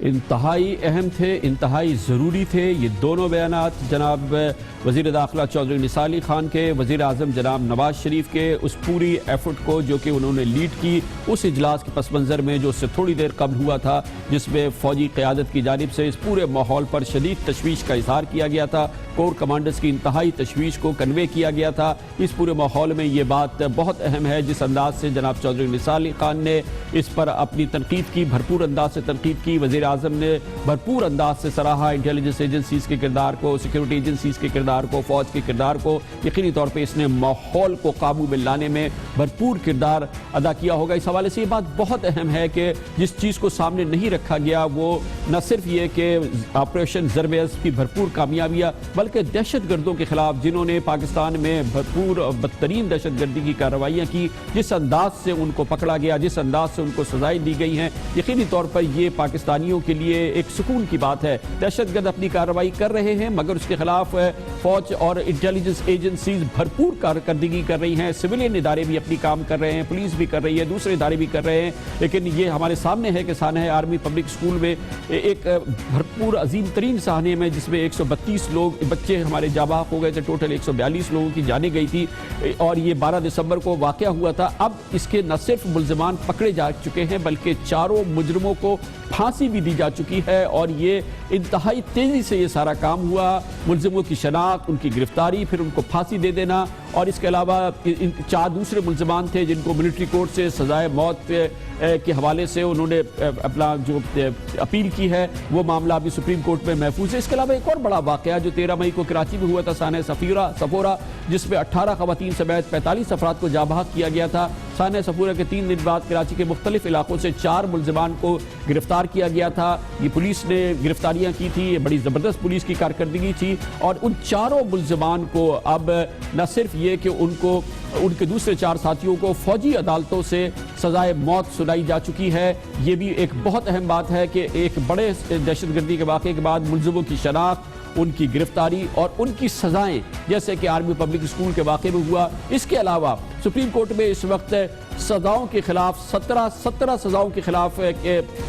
انتہائی اہم تھے، انتہائی ضروری تھے یہ دونوں بیانات جناب وزیر داخلہ چودھری نثار علی خان کے، وزیر اعظم جناب نواز شریف کے، اس پوری ایفرٹ کو جو کہ انہوں نے لیڈ کی اس اجلاس کے پس منظر میں جو اس سے تھوڑی دیر قبل ہوا تھا، جس میں فوجی قیادت کی جانب سے اس پورے ماحول پر شدید تشویش کا اظہار کیا گیا تھا، کور کمانڈرز کی انتہائی تشویش کو کنوے کیا گیا تھا۔ اس پورے ماحول میں یہ بات بہت اہم ہے جس انداز سے جناب چودھری نثار علی خان نے اس پر اپنی تنقید کی، بھرپور انداز سے تنقید کی، وزیر اعظم نے بھرپور انداز سے سراہا انٹیلیجنس ایجنسیز کے کردار کو، سیکیورٹی ایجنسیز کے کردار کو، فوج کے کردار کو۔ یقینی طور پہ اس نے ماحول کو قابو میں لانے میں بھرپور کردار ادا کیا ہوگا۔ اس حوالے سے یہ بات بہت اہم ہے کہ جس چیز کو سامنے نہیں رکھا گیا وہ نہ صرف یہ کہ آپریشن ضرب عضب کی بھرپور کامیابیاں، بلکہ دہشت گردوں کے خلاف جنہوں نے پاکستان میں بھرپور بدترین دہشت گردی کی کارروائیاں کی، جس انداز سے ان کو پکڑا گیا، جس انداز سے ان کو سزائیں دی گئی ہیں، یقینی طور پر یہ پاکستانیوں کے لیے ایک سکون کی بات ہے۔ دہشت گرد اپنی کارروائی کر رہے ہیں مگر اس کے خلاف فوج اور انٹیلیجنس ایجنسیز بھرپور کارکردگی کر رہی ہیں، سویلین ادارے بھی اپنی کام کر رہے ہیں، پولیس بھی کر رہی ہے، دوسرے ادارے بھی کر رہے ہیں، لیکن یہ ہمارے سامنے ہے کہ سانحہ آرمی پبلک سکول میں ایک بھرپور عظیم ترین سانحے میں جس میں 132 لوگ بچے ہمارے جاں بحق ہو گئے تھے، ٹوٹل 142 لوگوں کی جانیں گئی تھی اور یہ 12 دسمبر کو واقعہ ہوا تھا۔ اب اس کے نہ صرف ملزمان پکڑے جا چکے ہیں بلکہ چاروں مجرموں کو پھانسی بھی دی جا چکی ہے اور یہ انتہائی تیزی سے یہ سارا کام ہوا، ملزموں کی شناخت، ان کی گرفتاری، پھر ان کو پھانسی دے دینا، اور اس کے علاوہ 4 دوسرے ملزمان تھے جن کو ملٹری کورٹ سے سزائے موت کے حوالے سے انہوں نے اپنا جو اپیل کی ہے وہ معاملہ ابھی سپریم کورٹ میں محفوظ ہے۔ اس کے علاوہ ایک اور بڑا واقعہ جو 13 مئی کو کراچی میں ہوا تھا سانحہ صفورہ، جس میں 18 خواتین سمیت 45 افراد کو جاں بحق کیا گیا تھا۔ سانحہ صفورہ کے 3 دن بعد کراچی کے مختلف علاقوں سے 4 ملزمان کو گرفتار کیا گیا تھا۔ یہ پولیس نے گرفتاریاں کی تھی، یہ بڑی زبردست پولیس کی کارکردگی تھی اور ان 4 ملزمان کو اب نہ صرف یہ کہ ان کے دوسرے 4 ساتھیوں کو فوجی عدالتوں سے سزائے موت سنائی جا چکی ہے۔ یہ بھی ایک بہت اہم بات ہے کہ ایک بڑے دہشت گردی کے واقعے کے بعد ملزموں کی شناخت، ان کی گرفتاری اور ان کی سزائیں جیسے کہ آرمی پبلک اسکول کے واقعے میں ہوا۔ اس کے علاوہ سپریم کورٹ میں اس وقت سزاؤں کے خلاف 17 سزاؤں کے خلاف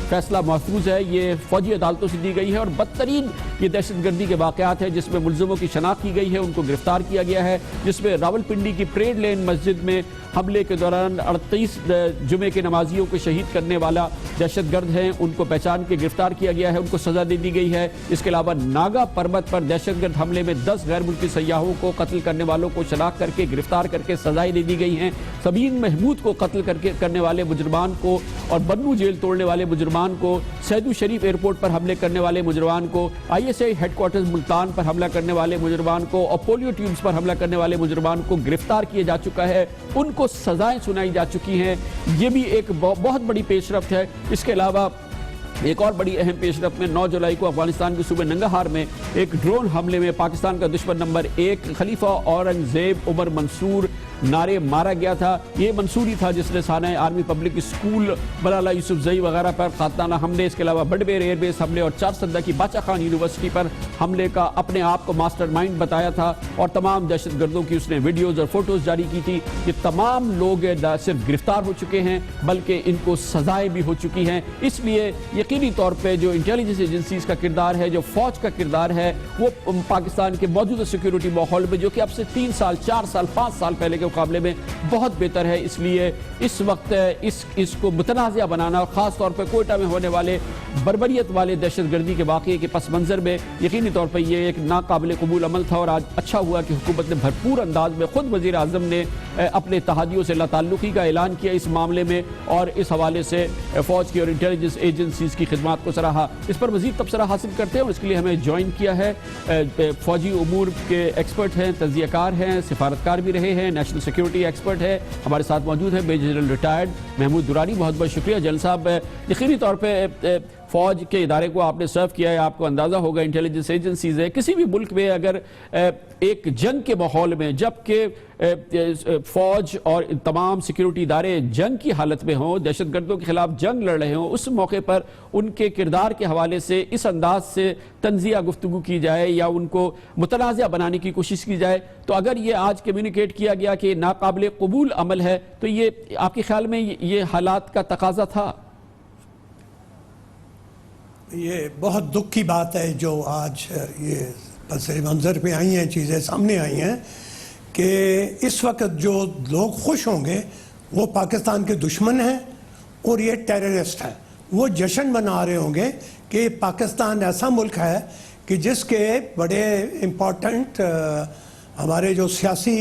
فیصلہ محفوظ ہے، یہ فوجی عدالتوں سے دی گئی ہے اور بدترین یہ دہشت گردی کے واقعات ہیں جس میں ملزموں کی شناخت کی گئی ہے، ان کو گرفتار کیا گیا ہے، جس میں راولپنڈی کی پریڈ لین مسجد میں حملے کے دوران 38 جمعے کے نمازیوں کو شہید کرنے والا دہشت گرد ہیں، ان کو پہچان کے گرفتار کیا گیا ہے، ان کو سزا دے دی گئی ہے۔ اس کے علاوہ ناگا پربت پر دہشت گرد حملے میں 10 غیر ملکی سیاحوں کو قتل کرنے والوں کو شناخت کر کے گرفتار کر کے سزائیں دے دی گئی ہیں۔ سبین محمود کو قتل کرنے والے مجرمان کو اور بنو جیل توڑنے والے مجرمان کو، سیدو شریف ایئرپورٹ پر حملے کرنے والے مجرمان کو، ISI ہیڈ کوارٹرز ملتان پر حملہ کرنے والے مجرمان کو اور پولیو ٹیوبز پر حملہ کرنے والے مجرمان کو گرفتار کیا جا چکا ہے، ان کو سزائیں سنائی جا چکی ہیں۔ یہ بھی ایک بہت بڑی پیش رفت ہے۔ اس کے علاوہ ایک اور بڑی اہم پیش رفت میں 9 جولائی کو افغانستان کے صوبے ننگرہار میں ایک ڈرون حملے میں پاکستان کا دشمن نمبر 1 خلیفہ اورنگزیب عمر منصور نعرے مارا گیا تھا۔ یہ منصوری تھا جس نے سانحہ آرمی پبلک اسکول، ملالہ یوسف زئی وغیرہ پر قاتلانہ حملے، اس کے علاوہ بڈبیر ایئر بیس حملے اور چارسدہ کی باچا خان یونیورسٹی پر حملے کا اپنے آپ کو ماسٹر مائنڈ بتایا تھا اور تمام دہشت گردوں کی اس نے ویڈیوز اور فوٹوز جاری کی تھی۔ یہ تمام لوگ نہ صرف گرفتار ہو چکے ہیں بلکہ ان کو سزائیں بھی ہو چکی ہیں۔ اس لیے یقینی طور پہ جو انٹیلیجنس ایجنسیز کا کردار ہے، جو فوج کا کردار ہے، وہ پاکستان کے موجودہ سیکیورٹی ماحول میں جو کہ اب سے 3 سال 4 سال 5 سال پہلے کے مقابلے میں بہت بہتر ہے۔ اس لیے اس وقت اس کو متنازع بنانا اور خاص طور پہ کوئٹہ میں ہونے والے بربریت والے دہشت گردی کے واقعے کے پس منظر میں یقینی طور پر یہ ایک ناقابل قبول عمل تھا اور آج اچھا ہوا کہ حکومت نے بھرپور انداز میں، خود وزیر اعظم نے اپنے اتحادیوں سے لا تعلقی کا اعلان کیا اس معاملے میں اور اس حوالے سے فوج کی اور انٹیلیجنس ایجنسیز کی خدمات کو سراہا۔ اس پر مزید تبصرہ حاصل کرتے ہیں اور اس کے لیے ہمیں جوائن کیا ہے فوجی امور کے ایکسپرٹ ہیں، تجزیہ کار ہیں، سفارتکار بھی رہے ہیں، نیشنل سیکیورٹی ایکسپرٹ ہے، ہمارے ساتھ موجود ہے major general retired Mahmood Durrani. بہت بہت شکریہ جنرل صاحب۔ یقینی طور پہ فوج کے ادارے کو آپ نے سرو کیا ہے، آپ کو اندازہ ہوگا انٹیلیجنس ایجنسیز ہے کسی بھی ملک میں اگر ایک جنگ کے ماحول میں جبکہ فوج اور تمام سیکیورٹی ادارے جنگ کی حالت میں ہوں، دہشت گردوں کے خلاف جنگ لڑ رہے ہوں، اس موقع پر ان کے کردار کے حوالے سے اس انداز سے تنزیہ گفتگو کی جائے یا ان کو متنازع بنانے کی کوشش کی جائے تو اگر یہ آج کمیونیکیٹ کیا گیا کہ ناقابل قبول عمل ہے تو یہ آپ کے خیال میں یہ حالات کا تقاضا تھا؟ یہ بہت دکھ کی بات ہے جو آج یہ پس منظر پہ آئی ہیں، چیزیں سامنے آئی ہیں کہ اس وقت جو لوگ خوش ہوں گے وہ پاکستان کے دشمن ہیں اور یہ ٹیررسٹ ہیں. وہ جشن منا رہے ہوں گے کہ پاکستان ایسا ملک ہے کہ جس کے بڑے امپورٹنٹ ہمارے جو سیاسی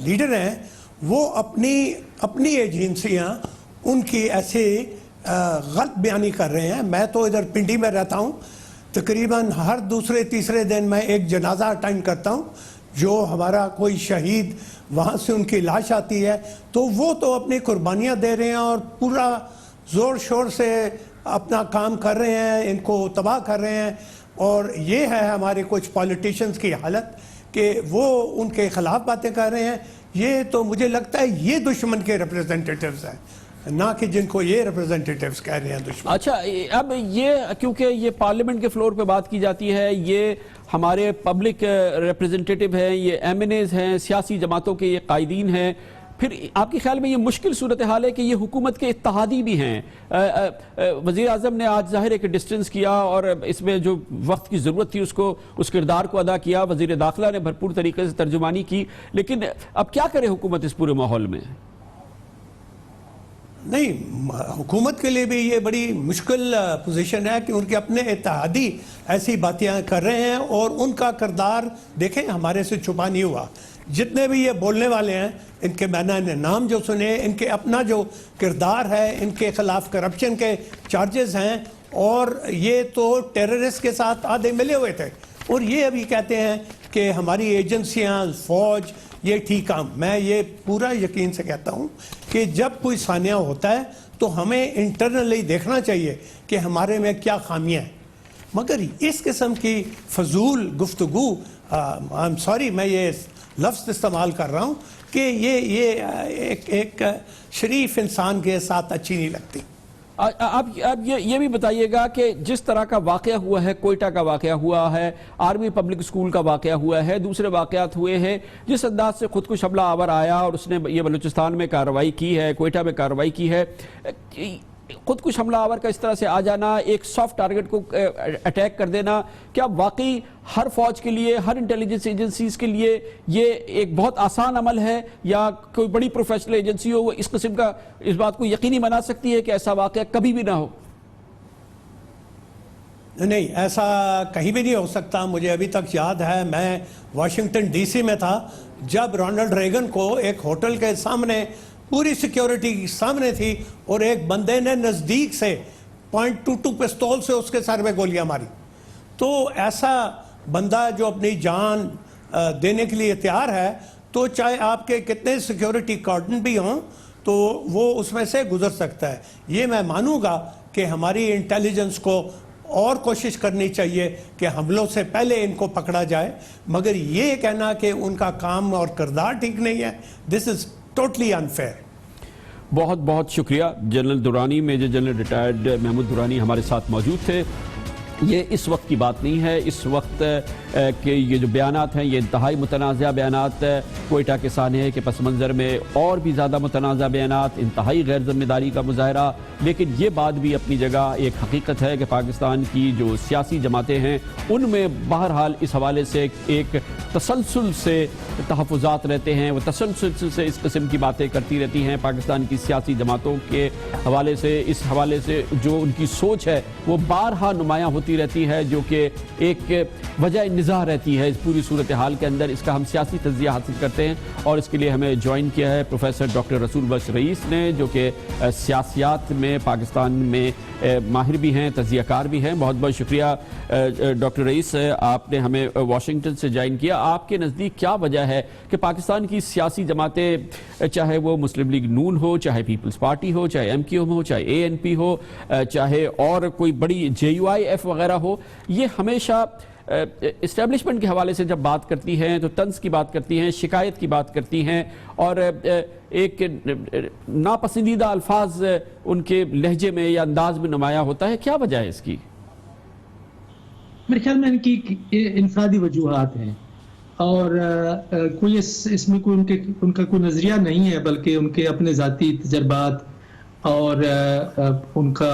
لیڈر ہیں وہ اپنی ایجنسیاں ان کی ایسی غلط بیانی کر رہے ہیں. میں تو ادھر پنڈی میں رہتا ہوں، تقریباً ہر دوسرے تیسرے دن میں ایک جنازہ اٹینڈ کرتا ہوں جو ہمارا کوئی شہید وہاں سے ان کی لاش آتی ہے، تو وہ تو اپنی قربانیاں دے رہے ہیں اور پورا زور شور سے اپنا کام کر رہے ہیں، ان کو تباہ کر رہے ہیں. اور یہ ہے ہمارے کچھ پولیٹیشنز کی حالت کہ وہ ان کے خلاف باتیں کر رہے ہیں. یہ تو مجھے لگتا ہے یہ دشمن کے ریپریزنٹیٹیوز ہیں، نہ کہ جن کو یہ ریپریزنٹیٹیوز کہہ رہے ہیں دشمن. اچھا، اب یہ کیونکہ یہ پارلیمنٹ کے فلور پہ بات کی جاتی ہے، یہ ہمارے پبلک ریپریزنٹیٹیو ہیں، یہ ایم این ایز ہیں، سیاسی جماعتوں کے یہ قائدین ہیں، پھر آپ کے خیال میں یہ مشکل صورتحال ہے کہ یہ حکومت کے اتحادی بھی ہیں. وزیر اعظم نے آج ظاہر ہے کہ ڈسٹنس کیا اور اس میں جو وقت کی ضرورت تھی اس کردار کو ادا کیا. وزیر داخلہ نے بھرپور طریقے سے ترجمانی کی، لیکن اب کیا کرے حکومت اس پورے ماحول میں؟ نہیں، حکومت کے لیے بھی یہ بڑی مشکل پوزیشن ہے کہ ان کے اپنے اتحادی ایسی باتیں کر رہے ہیں اور ان کا کردار دیکھیں ہمارے سے چھپا نہیں ہوا. جتنے بھی یہ بولنے والے ہیں ان کے میں نے نام جو سنے، ان کے اپنا جو کردار ہے، ان کے خلاف کرپشن کے چارجز ہیں اور یہ تو ٹیررسٹ کے ساتھ آدھے ملے ہوئے تھے اور یہ ابھی کہتے ہیں کہ ہماری ایجنسیاں، فوج یہ ٹھیک کام. میں یہ پورا یقین سے کہتا ہوں کہ جب کوئی سانحہ ہوتا ہے تو ہمیں انٹرنلی دیکھنا چاہیے کہ ہمارے میں کیا خامیاں ہیں. مگر اس قسم کی فضول گفتگو، I'm sorry میں یہ لفظ استعمال کر رہا ہوں کہ یہ ایک شریف انسان کے ساتھ اچھی نہیں لگتی. آپ یہ بھی بتائیے گا کہ جس طرح کا واقعہ ہوا ہے، کوئٹہ کا واقعہ ہوا ہے، آرمی پبلک اسکول کا واقعہ ہوا ہے، دوسرے واقعات ہوئے ہیں، جس انداز سے خودکش حملہ آور آیا اور اس نے یہ بلوچستان میں کارروائی کی ہے، کوئٹہ میں کارروائی کی ہے، خودکش حملہ آور کا اس طرح سے آ جانا، ایک سافٹ ٹارگٹ کو اٹیک کر دینا، کیا واقعی ہر فوج کے لیے، ہر انٹیلیجنس ایجنسیز کے لیے یہ ایک بہت آسان عمل ہے، یا کوئی بڑی پروفیشنل ایجنسی ہو وہ اس قسم کا اس بات کو یقینی بنا سکتی ہے کہ ایسا واقعہ کبھی بھی نہ ہو؟ نہیں، ایسا کہیں بھی نہیں ہو سکتا. مجھے ابھی تک یاد ہے میں واشنگٹن ڈی سی میں تھا جب رونلڈ ریگن کو ایک ہوٹل کے سامنے پوری سیکیورٹی سامنے تھی اور ایک بندے نے نزدیک سے .22 پستول سے اس کے سر میں گولیاں ماری. تو ایسا بندہ جو اپنی جان دینے کے لیے تیار ہے تو چاہے آپ کے کتنے سیکیورٹی کارڈن بھی ہوں تو وہ اس میں سے گزر سکتا ہے. یہ میں مانوں گا کہ ہماری انٹیلیجنس کو اور کوشش کرنی چاہیے کہ حملوں سے پہلے ان کو پکڑا جائے، مگر یہ کہنا کہ ان کا کام اور کردار ٹھیک نہیں ہے، دس از ٹوٹلی انفیئر. بہت بہت شکریہ general Durrani, major general retired Mahmood Durrani ہمارے ساتھ موجود تھے. یہ اس وقت کی بات نہیں ہے، اس وقت کہ یہ جو بیانات ہیں یہ انتہائی متنازع بیانات، کوئٹہ کے سانحے کے پس منظر میں اور بھی زیادہ متنازع بیانات، انتہائی غیر ذمہ داری کا مظاہرہ. لیکن یہ بات بھی اپنی جگہ ایک حقیقت ہے کہ پاکستان کی جو سیاسی جماعتیں ہیں ان میں بہرحال اس حوالے سے ایک تسلسل سے تحفظات رہتے ہیں، وہ تسلسل سے اس قسم کی باتیں کرتی رہتی ہیں. پاکستان کی سیاسی جماعتوں کے حوالے سے، اس حوالے سے جو ان کی سوچ ہے وہ بارہا نمایاں ہوتی رہتی ہے، جو کہ ایک وجہ نزاع رہتی ہے اس پوری صورتحال کے اندر. اس کا ہم سیاسی تجزیہ حاصل کرتے ہیں اور اس کے لیے ہمیں جوائن کیا ہے پروفیسر ڈاکٹر رسول بخش رئیس نے، جو کہ سیاسیات میں پاکستان میں ماہر بھی ہیں، تجزیہ کار بھی ہیں. بہت بہت شکریہ ڈاکٹر رئیس، آپ نے ہمیں واشنگٹن سے جوائن کیا. آپ کے نزدیک کیا وجہ ہے کہ پاکستان کی سیاسی جماعتیں، چاہے وہ مسلم لیگ نون ہو، چاہے پیپلز پارٹی ہو، چاہے ایم کیو ایم ہو، چاہے اے این پی ہو، چاہے اور کوئی بڑی جے یو آئی ایف وغیرہ ہو، یہ ہمیشہ اسٹیبلشمنٹ کے حوالے سے جب بات کرتی ہیں تو طنز کی بات کرتی ہیں، شکایت کی بات کرتی ہیں اور ایک ناپسندیدہ الفاظ ان کے لہجے میں یا انداز میں نمایاں ہوتا ہے؟ کیا وجہ ہے اس کی؟ میرے خیال میں ان کی انفرادی وجوہات ہیں اور کوئی اس میں کوئی ان کا کوئی نظریہ نہیں ہے، بلکہ ان کے اپنے ذاتی تجربات اور ان کا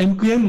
MQM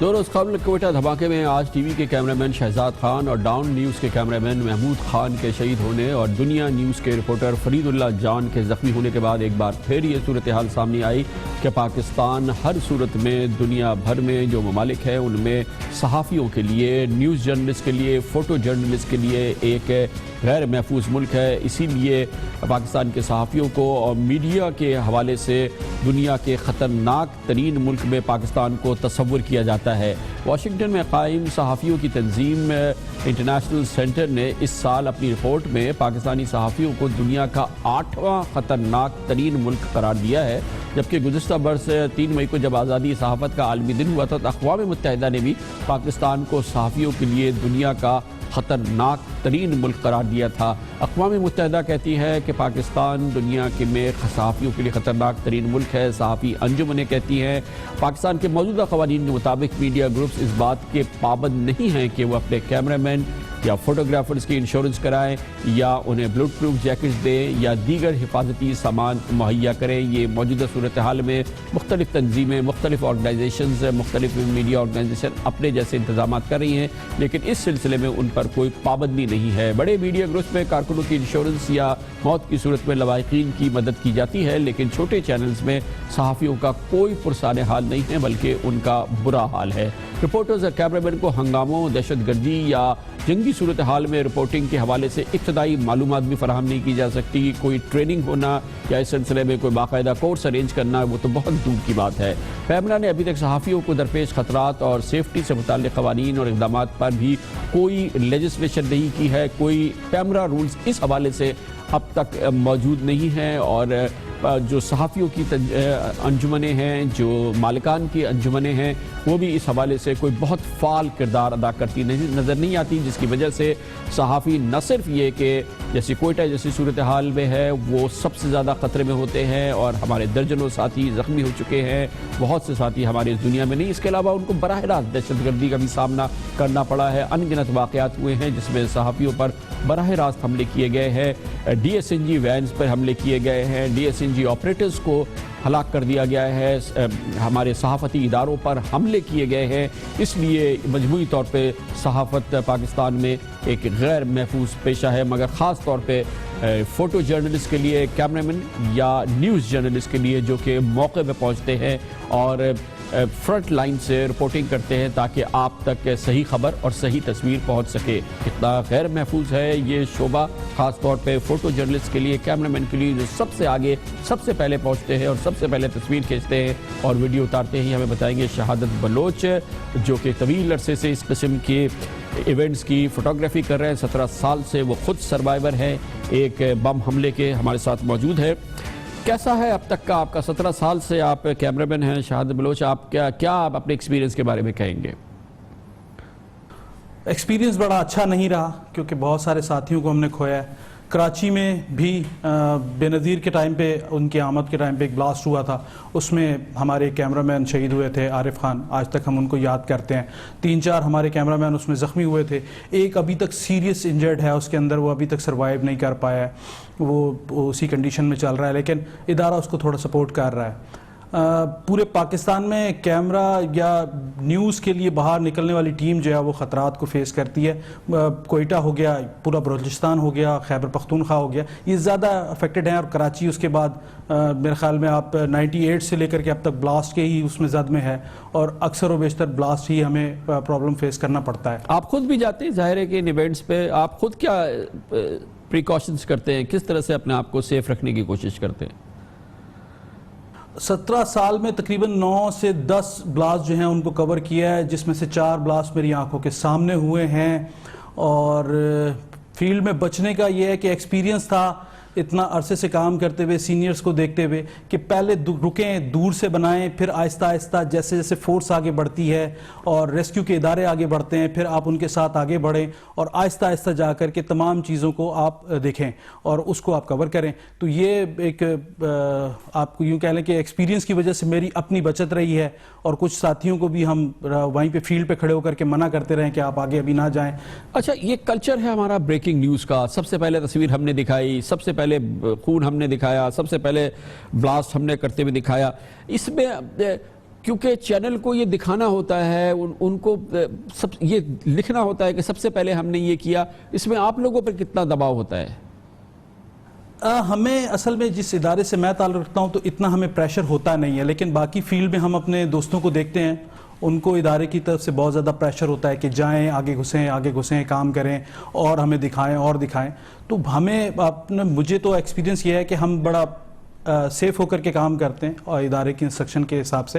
دو روز قبل کوئٹہ دھماکے میں آج ٹی وی کے کیمرامین شہزاد خان اور ڈاؤن نیوز کے کیمرامین محمود خان کے شہید ہونے اور دنیا نیوز کے رپورٹر فرید اللہ جان کے زخمی ہونے کے بعد ایک بار پھر یہ صورتحال سامنے آئی کہ پاکستان ہر صورت میں دنیا بھر میں جو ممالک ہیں ان میں صحافیوں کے لیے، نیوز جرنلسٹ کے لیے، فوٹو جرنلسٹ کے لیے ایک غیر محفوظ ملک ہے. اسی لیے پاکستان کے صحافیوں کو اور میڈیا کے حوالے سے دنیا کے خطرناک ترین ملک میں پاکستان کو تصور کیا جاتا ہے. واشنگٹن میں قائم صحافیوں کی تنظیم انٹرنیشنل سینٹر نے اس سال اپنی رپورٹ میں پاکستانی صحافیوں کو دنیا کا 8واں خطرناک ترین ملک قرار دیا ہے، جبکہ گزشتہ برس 3 مئی کو جب آزادی صحافت کا عالمی دن ہوا تھا تو اقوام متحدہ نے بھی پاکستان کو صحافیوں کے لیے دنیا کا خطرناک ترین ملک قرار دیا تھا. اقوام متحدہ کہتی ہے کہ پاکستان دنیا کے میں صحافیوں کے لیے خطرناک ترین ملک ہے. صحافی انجمنیں کہتی ہیں پاکستان کے موجودہ قوانین کے مطابق میڈیا گروپس اس بات کے پابند نہیں ہیں کہ وہ اپنے کیمرامین یا فوٹوگرافرز کی انشورنس کرائیں یا انہیں بلٹ پروف جیکٹس دیں یا دیگر حفاظتی سامان مہیا کریں. یہ موجودہ صورتحال میں مختلف تنظیمیں، مختلف آرگنائزیشنز، مختلف میڈیا آرگنائزیشن اپنے جیسے انتظامات کر رہی ہیں، لیکن اس سلسلے میں ان پر کوئی پابندی نہیں ہے. بڑے میڈیا گروپس میں کارکنوں کی انشورنس یا موت کی صورت میں لواحقین کی مدد کی جاتی ہے، لیکن چھوٹے چینلز میں صحافیوں کا کوئی پرسان حال نہیں ہے بلکہ ان کا برا حال ہے. رپورٹرز اور کیمرامین کو ہنگاموں، دہشت گردی یا جنگی صورتحال میں رپورٹنگ کے حوالے سے ابتدائی معلومات بھی فراہم نہیں کی جا سکتی. کوئی ٹریننگ ہونا یا اس سلسلے میں کوئی باقاعدہ کورس ارینج کرنا وہ تو بہت دور کی بات ہے. پیمرا نے ابھی تک صحافیوں کو درپیش خطرات اور سیفٹی سے متعلق قوانین اور اقدامات پر بھی کوئی لیجسلیشن نہیں کی ہے. کوئی پیمرا رولز اس حوالے سے اب تک موجود نہیں ہیں اور جو صحافیوں کی انجمنیں ہیں، جو مالکان کی انجمنیں ہیں، وہ بھی اس حوالے سے کوئی بہت فعال کردار ادا کرتی نظر نہیں آتی، جس کی وجہ سے صحافی نہ صرف یہ کہ جیسے کوئٹہ جیسی صورتحال میں ہے وہ سب سے زیادہ خطرے میں ہوتے ہیں اور ہمارے درجنوں ساتھی زخمی ہو چکے ہیں، بہت سے ساتھی ہمارے اس دنیا میں نہیں، اس کے علاوہ ان کو براہ راست دہشت گردی کا بھی سامنا کرنا پڑا ہے. ان گنت واقعات ہوئے ہیں جس میں صحافیوں پر براہ راست حملے کیے گئے ہیں، D S N G vans پر حملے کیے گئے ہیں، D S N G operators کو ہلاک کر دیا گیا ہے، ہمارے صحافتی اداروں پر حملے کیے گئے ہیں. اس لیے مجموعی طور پہ صحافت پاکستان میں ایک غیر محفوظ پیشہ ہے، مگر خاص طور پہ فوٹو جرنلسٹ کے لیے، کیمرامین یا نیوز جرنلسٹ کے لیے جو کہ موقع پہ پہنچتے ہیں اور فرنٹ لائن سے رپورٹنگ کرتے ہیں تاکہ آپ تک صحیح خبر اور صحیح تصویر پہنچ سکے. کتنا غیر محفوظ ہے یہ شعبہ، خاص طور پہ فوٹو جرنلسٹ کے لیے، کیمرامین کے لیے جو سب سے آگے سب سے پہلے پہنچتے ہیں اور سب سے پہلے تصویر کھینچتے ہیں اور ویڈیو اتارتے ہیں. ہمیں بتائیں گے شہادت بلوچ جو کہ طویل عرصے سے اس قسم کے ایونٹس کی فوٹوگرافی کر رہے ہیں، 17 سال سے وہ خود سروائیور ہیں ایک بم حملے کے، ہمارے ساتھ موجود ہے. کیسا ہے اب تک کا آپ کا 17 سال سے آپ کیمرامین ہیں شہادت بلوچ، آپ کیا آپ اپنے ایکسپیرینس کے بارے میں کہیں گے؟ ایکسپیرینس بڑا اچھا نہیں رہا کیونکہ بہت سارے ساتھیوں کو ہم نے کھویا ہے. کراچی میں بھی بے نظیر کے ٹائم پہ، ان کی آمد کے ٹائم پہ ایک بلاسٹ ہوا تھا، اس میں ہمارے کیمرامین شہید ہوئے تھے، عارف خان، آج تک ہم ان کو یاد کرتے ہیں. 3-4 ہمارے کیمرامین اس میں زخمی ہوئے تھے، ایک ابھی تک سیریس انجرڈ ہے اس کے اندر، وہ ابھی تک سروائیو نہیں کر پایا ہے، وہ اسی کنڈیشن میں چل رہا ہے، لیکن ادارہ اس کو تھوڑا سپورٹ کر رہا ہے. پورے پاکستان میں کیمرہ یا نیوز کے لیے باہر نکلنے والی ٹیم جو ہے وہ خطرات کو فیس کرتی ہے. کوئٹہ ہو گیا، پورا بلوچستان ہو گیا، خیبر پختونخوا ہو گیا، یہ زیادہ افیکٹڈ ہیں، اور کراچی اس کے بعد میرے خیال میں آپ 98 سے لے کر کے اب تک بلاسٹ کے ہی اس میں زد میں ہے، اور اکثر و بیشتر بلاسٹ ہی ہمیں پرابلم فیس کرنا پڑتا ہے. آپ خود بھی جاتے ہیں ظاہر ہے کہ ان ایونٹس پہ، آپ خود کیا پریکاشنز کرتے ہیں، کس طرح سے اپنے آپ کو سیف رکھنے کی کوشش کرتے ہیں؟ 17 سال میں تقریباً 9 سے 10 بلاسٹ جو ہیں ان کو کور کیا ہے، جس میں سے 4 بلاسٹ میری آنکھوں کے سامنے ہوئے ہیں. اور فیلڈ میں بچنے کا یہ ہے کہ ایکسپیرینس تھا اتنا عرصے سے کام کرتے ہوئے، سینئرز کو دیکھتے ہوئے، کہ پہلے رکیں، دور سے بنائیں، پھر آہستہ آہستہ جیسے جیسے فورس آگے بڑھتی ہے اور ریسکیو کے ادارے آگے بڑھتے ہیں، پھر آپ ان کے ساتھ آگے بڑھیں اور آہستہ آہستہ جا کر کے تمام چیزوں کو آپ دیکھیں اور اس کو آپ کور کریں. تو یہ ایک آپ کو یوں کہہ لیں کہ ایکسپیرینس کی وجہ سے میری اپنی بچت رہی ہے، اور کچھ ساتھیوں کو بھی ہم وہیں پہ فیلڈ پہ کھڑے ہو کر کے منع کرتے رہیں کہ آپ آگے ابھی نہ جائیں. اچھا، یہ کلچر ہے ہمارا بریکنگ نیوز کا، سب سے پہلے تصویر ہم نے دکھائی، سب سے پہلے خون ہم نے دکھایا، سب سے پہلے بلاسٹ ہم نے کرتے ہوئے دکھایا. اس میں کیونکہ چینل کو یہ دکھانا ہوتا ہے، ان کو یہ لکھنا ہوتا ہے کہ سب سے پہلے ہم نے یہ کیا، اس میں آپ لوگوں پر کتنا دباؤ ہوتا ہے؟ ہمیں اصل میں جس ادارے سے میں تعلق رکھتا ہوں تو اتنا ہمیں پریشر ہوتا نہیں ہے، لیکن باقی فیلڈ میں ہم اپنے دوستوں کو دیکھتے ہیں، ان کو ادارے کی طرف سے بہت زیادہ پریشر ہوتا ہے کہ جائیں، آگے گھسیں، کام کریں اور ہمیں دکھائیں. تو ہمیں مجھے تو ایکسپیرینس یہ ہے کہ ہم بڑا سیف ہو کر کے کام کرتے ہیں اور ادارے کی انسٹرکشن کے حساب سے،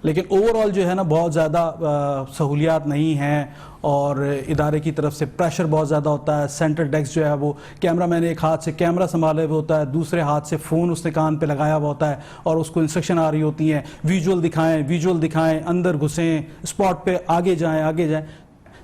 لیکن اوور آل جو ہے نا بہت زیادہ سہولیات نہیں ہیں اور ادارے کی طرف سے پریشر بہت زیادہ ہوتا ہے. سینٹر ڈیسک جو ہے وہ کیمرہ مین ایک ہاتھ سے کیمرہ سنبھالے ہوئے ہوتا ہے، دوسرے ہاتھ سے فون اس نے کان پہ لگایا ہوا ہوتا ہے اور اس کو انسٹرکشن آ رہی ہوتی ہیں، ویژول دکھائیں، اندر گھسیں، اسپاٹ پہ آگے جائیں.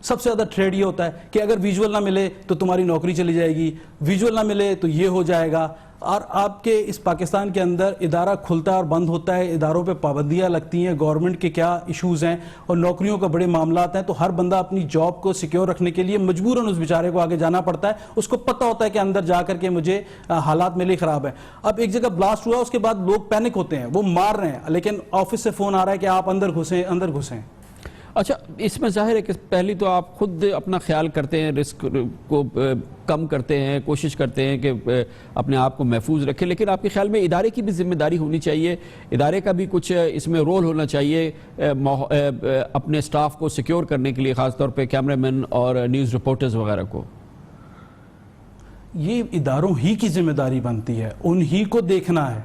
سب سے زیادہ ٹریڈ یہ ہوتا ہے کہ اگر ویژول نہ ملے تو تمہاری نوکری چلی جائے گی، ویژول نہ ملے تو یہ ہو جائے گا. اور آپ کے اس پاکستان کے اندر ادارہ کھلتا ہے اور بند ہوتا ہے، اداروں پہ پابندیاں لگتی ہیں، گورنمنٹ کے کیا ایشوز ہیں اور نوکریوں کا بڑے معاملات ہیں، تو ہر بندہ اپنی جاب کو سیکیور رکھنے کے لیے مجبوراً اس بیچارے کو آگے جانا پڑتا ہے. اس کو پتہ ہوتا ہے کہ اندر جا کر کے مجھے حالات میرے خراب ہیں. اب ایک جگہ بلاسٹ ہوا، اس کے بعد لوگ پینک ہوتے ہیں، وہ مار رہے ہیں، لیکن آفس سے فون آ رہا ہے کہ آپ اندر گھسیں. اچھا، اس میں ظاہر ہے کہ پہلی تو آپ خود اپنا خیال کرتے ہیں، رسک کو کم کرتے ہیں، کوشش کرتے ہیں کہ اپنے آپ کو محفوظ رکھیں، لیکن آپ کے خیال میں ادارے کی بھی ذمہ داری ہونی چاہیے، ادارے کا بھی کچھ اس میں رول ہونا چاہیے اپنے سٹاف کو سیکیور کرنے کے لیے، خاص طور پہ کیمرہ مین اور نیوز رپورٹرز وغیرہ کو؟ یہ اداروں ہی کی ذمہ داری بنتی ہے، انہی کو دیکھنا ہے.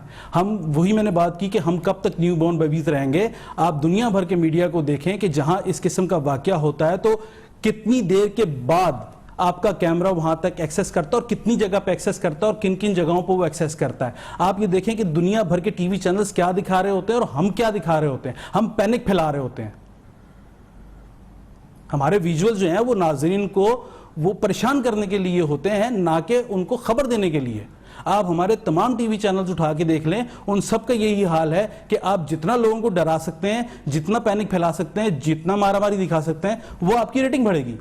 وہی میں نے بات کی کہ ہم کب تک نیو بورن بیبیز رہیں گے. آپ دنیا بھر کے میڈیا کو دیکھیں کہ جہاں اس قسم کا واقعہ ہوتا ہے تو کتنی دیر کے بعد آپ کا کیمرہ وہاں تک ایکسیس کرتا ہے اور کتنی جگہ پہ ایکسیس کرتا ہے اور کن کن جگہوں پہ وہ ایکسیس کرتا ہے. آپ یہ دیکھیں کہ دنیا بھر کے ٹی وی چینلز کیا دکھا رہے ہوتے ہیں اور ہم کیا دکھا رہے ہوتے ہیں. ہم پینک پھیلا رہے ہوتے ہیں. ہمارے ویژول جو ہیں وہ ناظرین کو وہ پریشان کرنے کے لیے ہوتے ہیں، نہ کہ ان کو خبر دینے کے لیے. آپ ہمارے تمام ٹی وی چینلز اٹھا کے دیکھ لیں، ان سب کا یہی حال ہے کہ آپ جتنا لوگوں کو ڈرا سکتے ہیں، جتنا پینک پھیلا سکتے ہیں، جتنا مارا ماری دکھا سکتے ہیں، وہ آپ کی ریٹنگ بڑھے گی.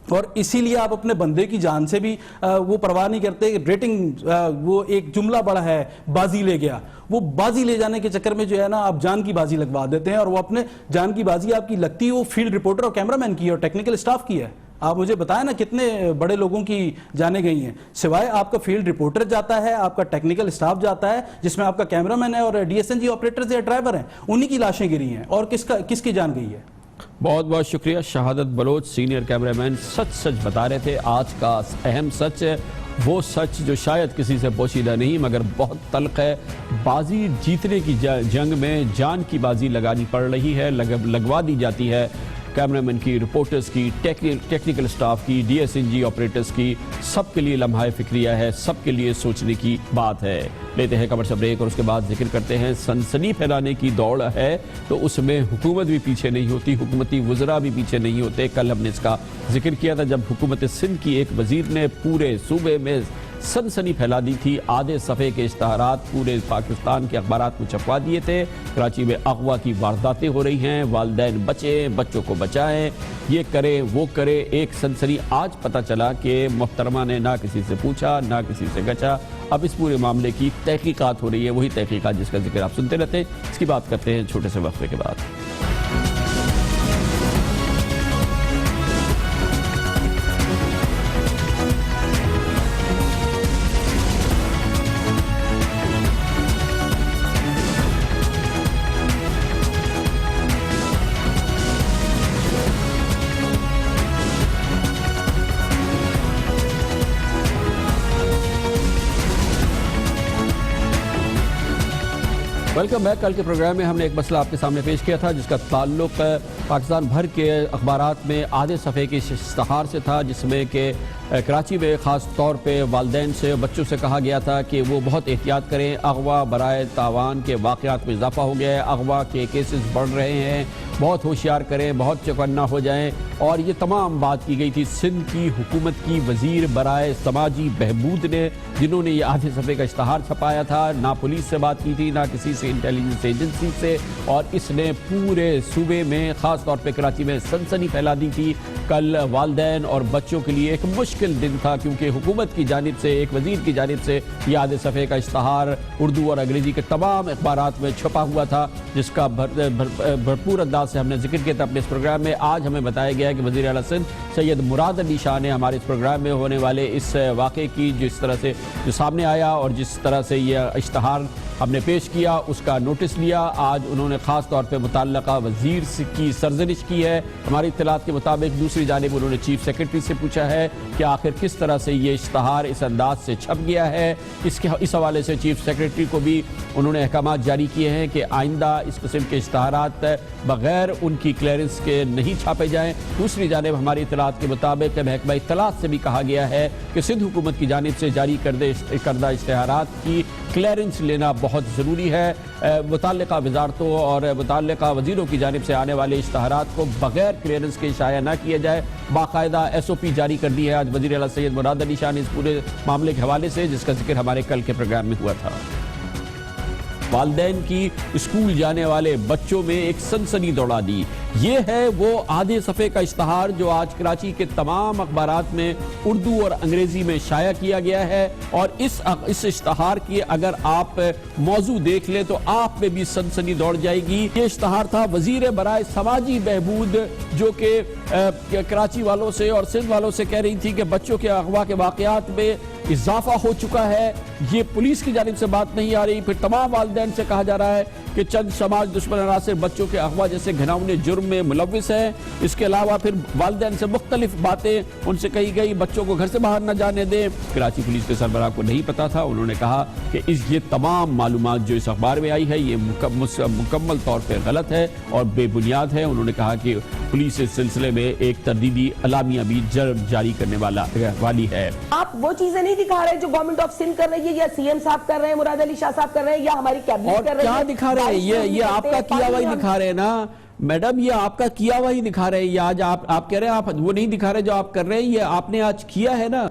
اور اسی لیے آپ اپنے بندے کی جان سے بھی وہ پرواہ نہیں کرتے. ریٹنگ وہ ایک جملہ بڑا ہے، بازی لے گیا. وہ بازی لے جانے کے چکر میں جو ہے نا آپ جان کی بازی لگوا دیتے ہیں، اور وہ اپنے جان کی بازی آپ کی لگتی ہے وہ فیلڈ رپورٹر اور کیمرہ مین کی اور ٹیکنیکل اسٹاف کی ہے. آپ مجھے بتائیں نا کتنے بڑے لوگوں کی جانیں گئی ہیں. سوائے آپ کا فیلڈ رپورٹر جاتا ہے، آپ کا ٹیکنیکل اسٹاف جاتا ہے جس میں آپ کا کیمرہ مین ہے اور D S N G operators یا ڈرائیور ہیں، انہی کی لاشیں گری ہیں. اور کس کی جان گئی ہے؟ بہت بہت شکریہ. شہادت بلوچ، سینئر کیمرہ مین، سچ بتا رہے تھے. آج کا اہم سچ ہے وہ سچ جو شاید کسی سے پوشیدہ نہیں مگر بہت تلخ ہے. بازی جیتنے کی جنگ میں جان کی بازی لگانی پڑ رہی ہے، لگوا دی جاتی ہے کیمرہ مین کی، رپورٹرز کی، ٹیکنیکل سٹاف کی، D S N G operators کی. سب کے لیے لمحہ فکریہ ہے، سب کے لیے سوچنے کی بات ہے. لیتے ہیں کمر سے بریک اور اس کے بعد ذکر کرتے ہیں سنسنی پھیلانے کی دوڑ ہے تو اس میں حکومت بھی پیچھے نہیں ہوتی، حکومتی وزراء بھی پیچھے نہیں ہوتے. کل ہم نے اس کا ذکر کیا تھا جب حکومت سندھ کی ایک وزیر نے پورے صوبے میں سنسنی پھیلا دی تھی. آدھے صفحے کے اشتہارات پورے پاکستان کے اخبارات میں چھپوا دیے تھے. کراچی میں اغوا کی وارداتیں ہو رہی ہیں، والدین بچیں، بچوں کو بچائیں، یہ کریں وہ کرے. ایک سنسنی آج پتہ چلا کہ محترمہ نے نہ کسی سے پوچھا نہ کسی سے گچا. اب اس پورے معاملے کی تحقیقات ہو رہی ہے، وہی تحقیقات جس کا ذکر آپ سنتے رہتے ہیں. اس کی بات کرتے ہیں چھوٹے سے وقفے کے بعد. Welcome back. کل کے پروگرام میں ہم نے ایک مسئلہ آپ کے سامنے پیش کیا تھا جس کا تعلق پاکستان بھر کے اخبارات میں آدھے صفحے کے اشتہار سے تھا، جس میں کہ کراچی میں خاص طور پہ والدین سے بچوں سے کہا گیا تھا کہ وہ بہت احتیاط کریں. اغوا برائے تاوان کے واقعات میں اضافہ ہو گیا ہے، اغوا کے کیسز بڑھ رہے ہیں، بہت ہوشیار کریں، بہت چوکنا ہو جائیں. اور یہ تمام بات کی گئی تھی سندھ کی حکومت کی وزیر برائے سماجی بہبود نے، جنہوں نے یہ آدھے صفحے کا اشتہار چھپایا تھا. نہ پولیس سے بات کی تھی، نہ کسی سے انٹیلیجنس ایجنسی سے، اور اس نے پورے صوبے میں خاص خاص طور پہ کراچی میں سنسنی پھیلا دی تھی. کل والدین اور بچوں کے لیے ایک مشکل دن تھا کیونکہ حکومت کی جانب سے ایک وزیر کی جانب سے یہ آدھے صفحے کا اشتہار اردو اور انگریزی کے تمام اخبارات میں چھپا ہوا تھا جس کا بھرپور انداز سے ہم نے ذکر کیا تھا اپنے اس پروگرام میں. آج ہمیں بتایا گیا ہے کہ وزیر اعلیٰ سندھ سید مراد علی شاہ نے ہمارے اس پروگرام میں ہونے والے اس واقعے کی جس طرح سے جو سامنے آیا اور جس طرح سے یہ اشتہار ہم نے پیش کیا اس کا نوٹس لیا. آج انہوں نے خاص طور پہ متعلقہ وزیر کی سرزنش کی ہے. ہماری اطلاعات کے مطابق دوسری جانب انہوں نے چیف سیکرٹری سے پوچھا ہے کہ آخر کس طرح سے یہ اشتہار اس انداز سے چھپ گیا ہے. اس حوالے سے چیف سیکرٹری کو بھی انہوں نے احکامات جاری کیے ہیں کہ آئندہ اس قسم کے اشتہارات بغیر ان کی کلیئرنس کے نہیں چھاپے جائیں. دوسری جانب ہماری اطلاعات کے مطابق محکمہ اطلاعات سے بھی کہا گیا ہے کہ سندھ حکومت کی جانب سے جاری کردہ اشتہارات کی کلیئرنس لینا بہت ضروری ہے. متعلقہ وزارتوں اور متعلقہ وزیروں کی جانب سے آنے والے اشتہارات کو بغیر کلیئرنس کے شائع نہ کیا جائے. باقاعدہ SOP جاری کر دی ہے آج وزیر اعلیٰ سید مراد علی شاہ نے اس پورے معاملے کے حوالے سے جس کا ذکر ہمارے کل کے پروگرام میں ہوا تھا. والدین کی اسکول جانے والے بچوں میں ایک سنسنی دوڑا دی. یہ ہے وہ آدھے صفحے کا اشتہار جو آج کراچی کے تمام اخبارات میں اردو اور انگریزی میں شائع کیا گیا ہے اور اس اشتہار کی اگر آپ موضوع دیکھ لیں تو آپ میں بھی سنسنی دوڑ جائے گی. یہ اشتہار تھا وزیر برائے سماجی بہبود جو کہ کراچی والوں سے اور سندھ والوں سے کہہ رہی تھی کہ بچوں کے اغوا کے واقعات میں اضافہ ہو چکا ہے. یہ پولیس کی جانب سے بات نہیں آ رہی. پھر تمام والدین سے کہا جا رہا ہے کہ چند سماج دشمن عناصر بچوں کے اغوا جیسے گھناؤنے جرم میں ملوث ہیں. اس کے علاوہ پھر والدین سے مختلف باتیں ان سے کہی گئی بچوں کو گھر سے باہر نہ جانے دیں. کراچی پولیس کے سربراہ کو نہیں پتا تھا. انہوں نے کہا کہ یہ تمام معلومات جو اس اخبار میں آئی ہے یہ مکمل طور پہ غلط ہے اور بے بنیاد ہے. انہوں نے کہا کہ پولیس اس سلسلے میں ایک تردیدی اعلامیہ بھی جاری کرنے والی ہے. آپ وہ چیزیں نہیں دکھا رہے جو گورنمنٹ آف سندھ کر رہی ہے یا CM صاحب کر رہے ہیں, مراد علی شاہ صاحب کر رہے ہیں یا ہماری کیبنٹ کر رہی ہے. اور کیا دکھا رہے ہیں یہ آپ کا کیا ہوا ہی دکھا رہے ہیں نا میڈم, یہ آپ کا کیا ہوا ہی دکھا رہے ہیں. یہ آج آپ کہہ رہے ہیں آپ وہ نہیں دکھا رہے جو آپ کر رہے ہیں, یہ آپ نے آج کیا ہے نا.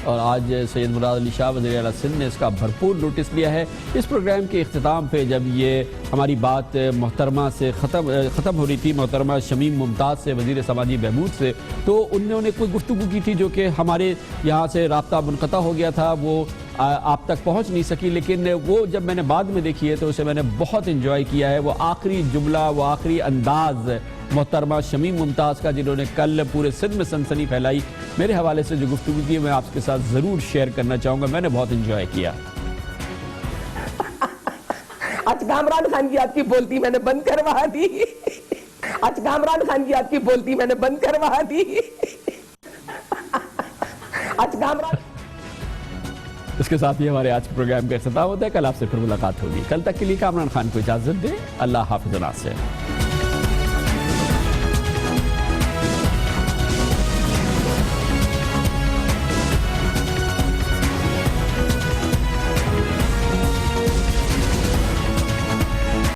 اور آج سید مراد علی شاہ وزیر اعلیٰ سندھ نے اس کا بھرپور نوٹس لیا ہے. اس پروگرام کے اختتام پہ جب یہ ہماری بات محترمہ سے ختم ہو رہی تھی, محترمہ شمیم ممتاز سے وزیر سماجی بہبود سے, تو انہوں نے کوئی گفتگو کی تھی جو کہ ہمارے یہاں سے رابطہ منقطع ہو گیا تھا, وہ آپ تک پہنچ نہیں سکی. لیکن وہ جب میں نے بعد میں دیکھی ہے تو اسے میں نے بہت انجوائے کیا ہے. وہ آخری جملہ, وہ آخری انداز محترمہ شمیم ممتاز کا جنہوں نے کل پورے سندھ میں سنسنی پھیلائی, میرے حوالے سے جو گفتگو کی میں آپ کے ساتھ ضرور شیئر کرنا چاہوں گا. میں نے بہت انجوائے کیا. آج کامران خان کی آپ کی بولتی میں نے بند کروا دی. آج کامران خان کی آپ کی بولتی میں نے بند کروا دی. آج کامران. اس کے ساتھ ہی ہمارے آج کے پروگرام کا اختتام ہوتا ہے. کل آپ سے پھر ملاقات ہوگی. کل تک کے لیے کامران خان کو اجازت دیں. اللہ حافظ. ناصر.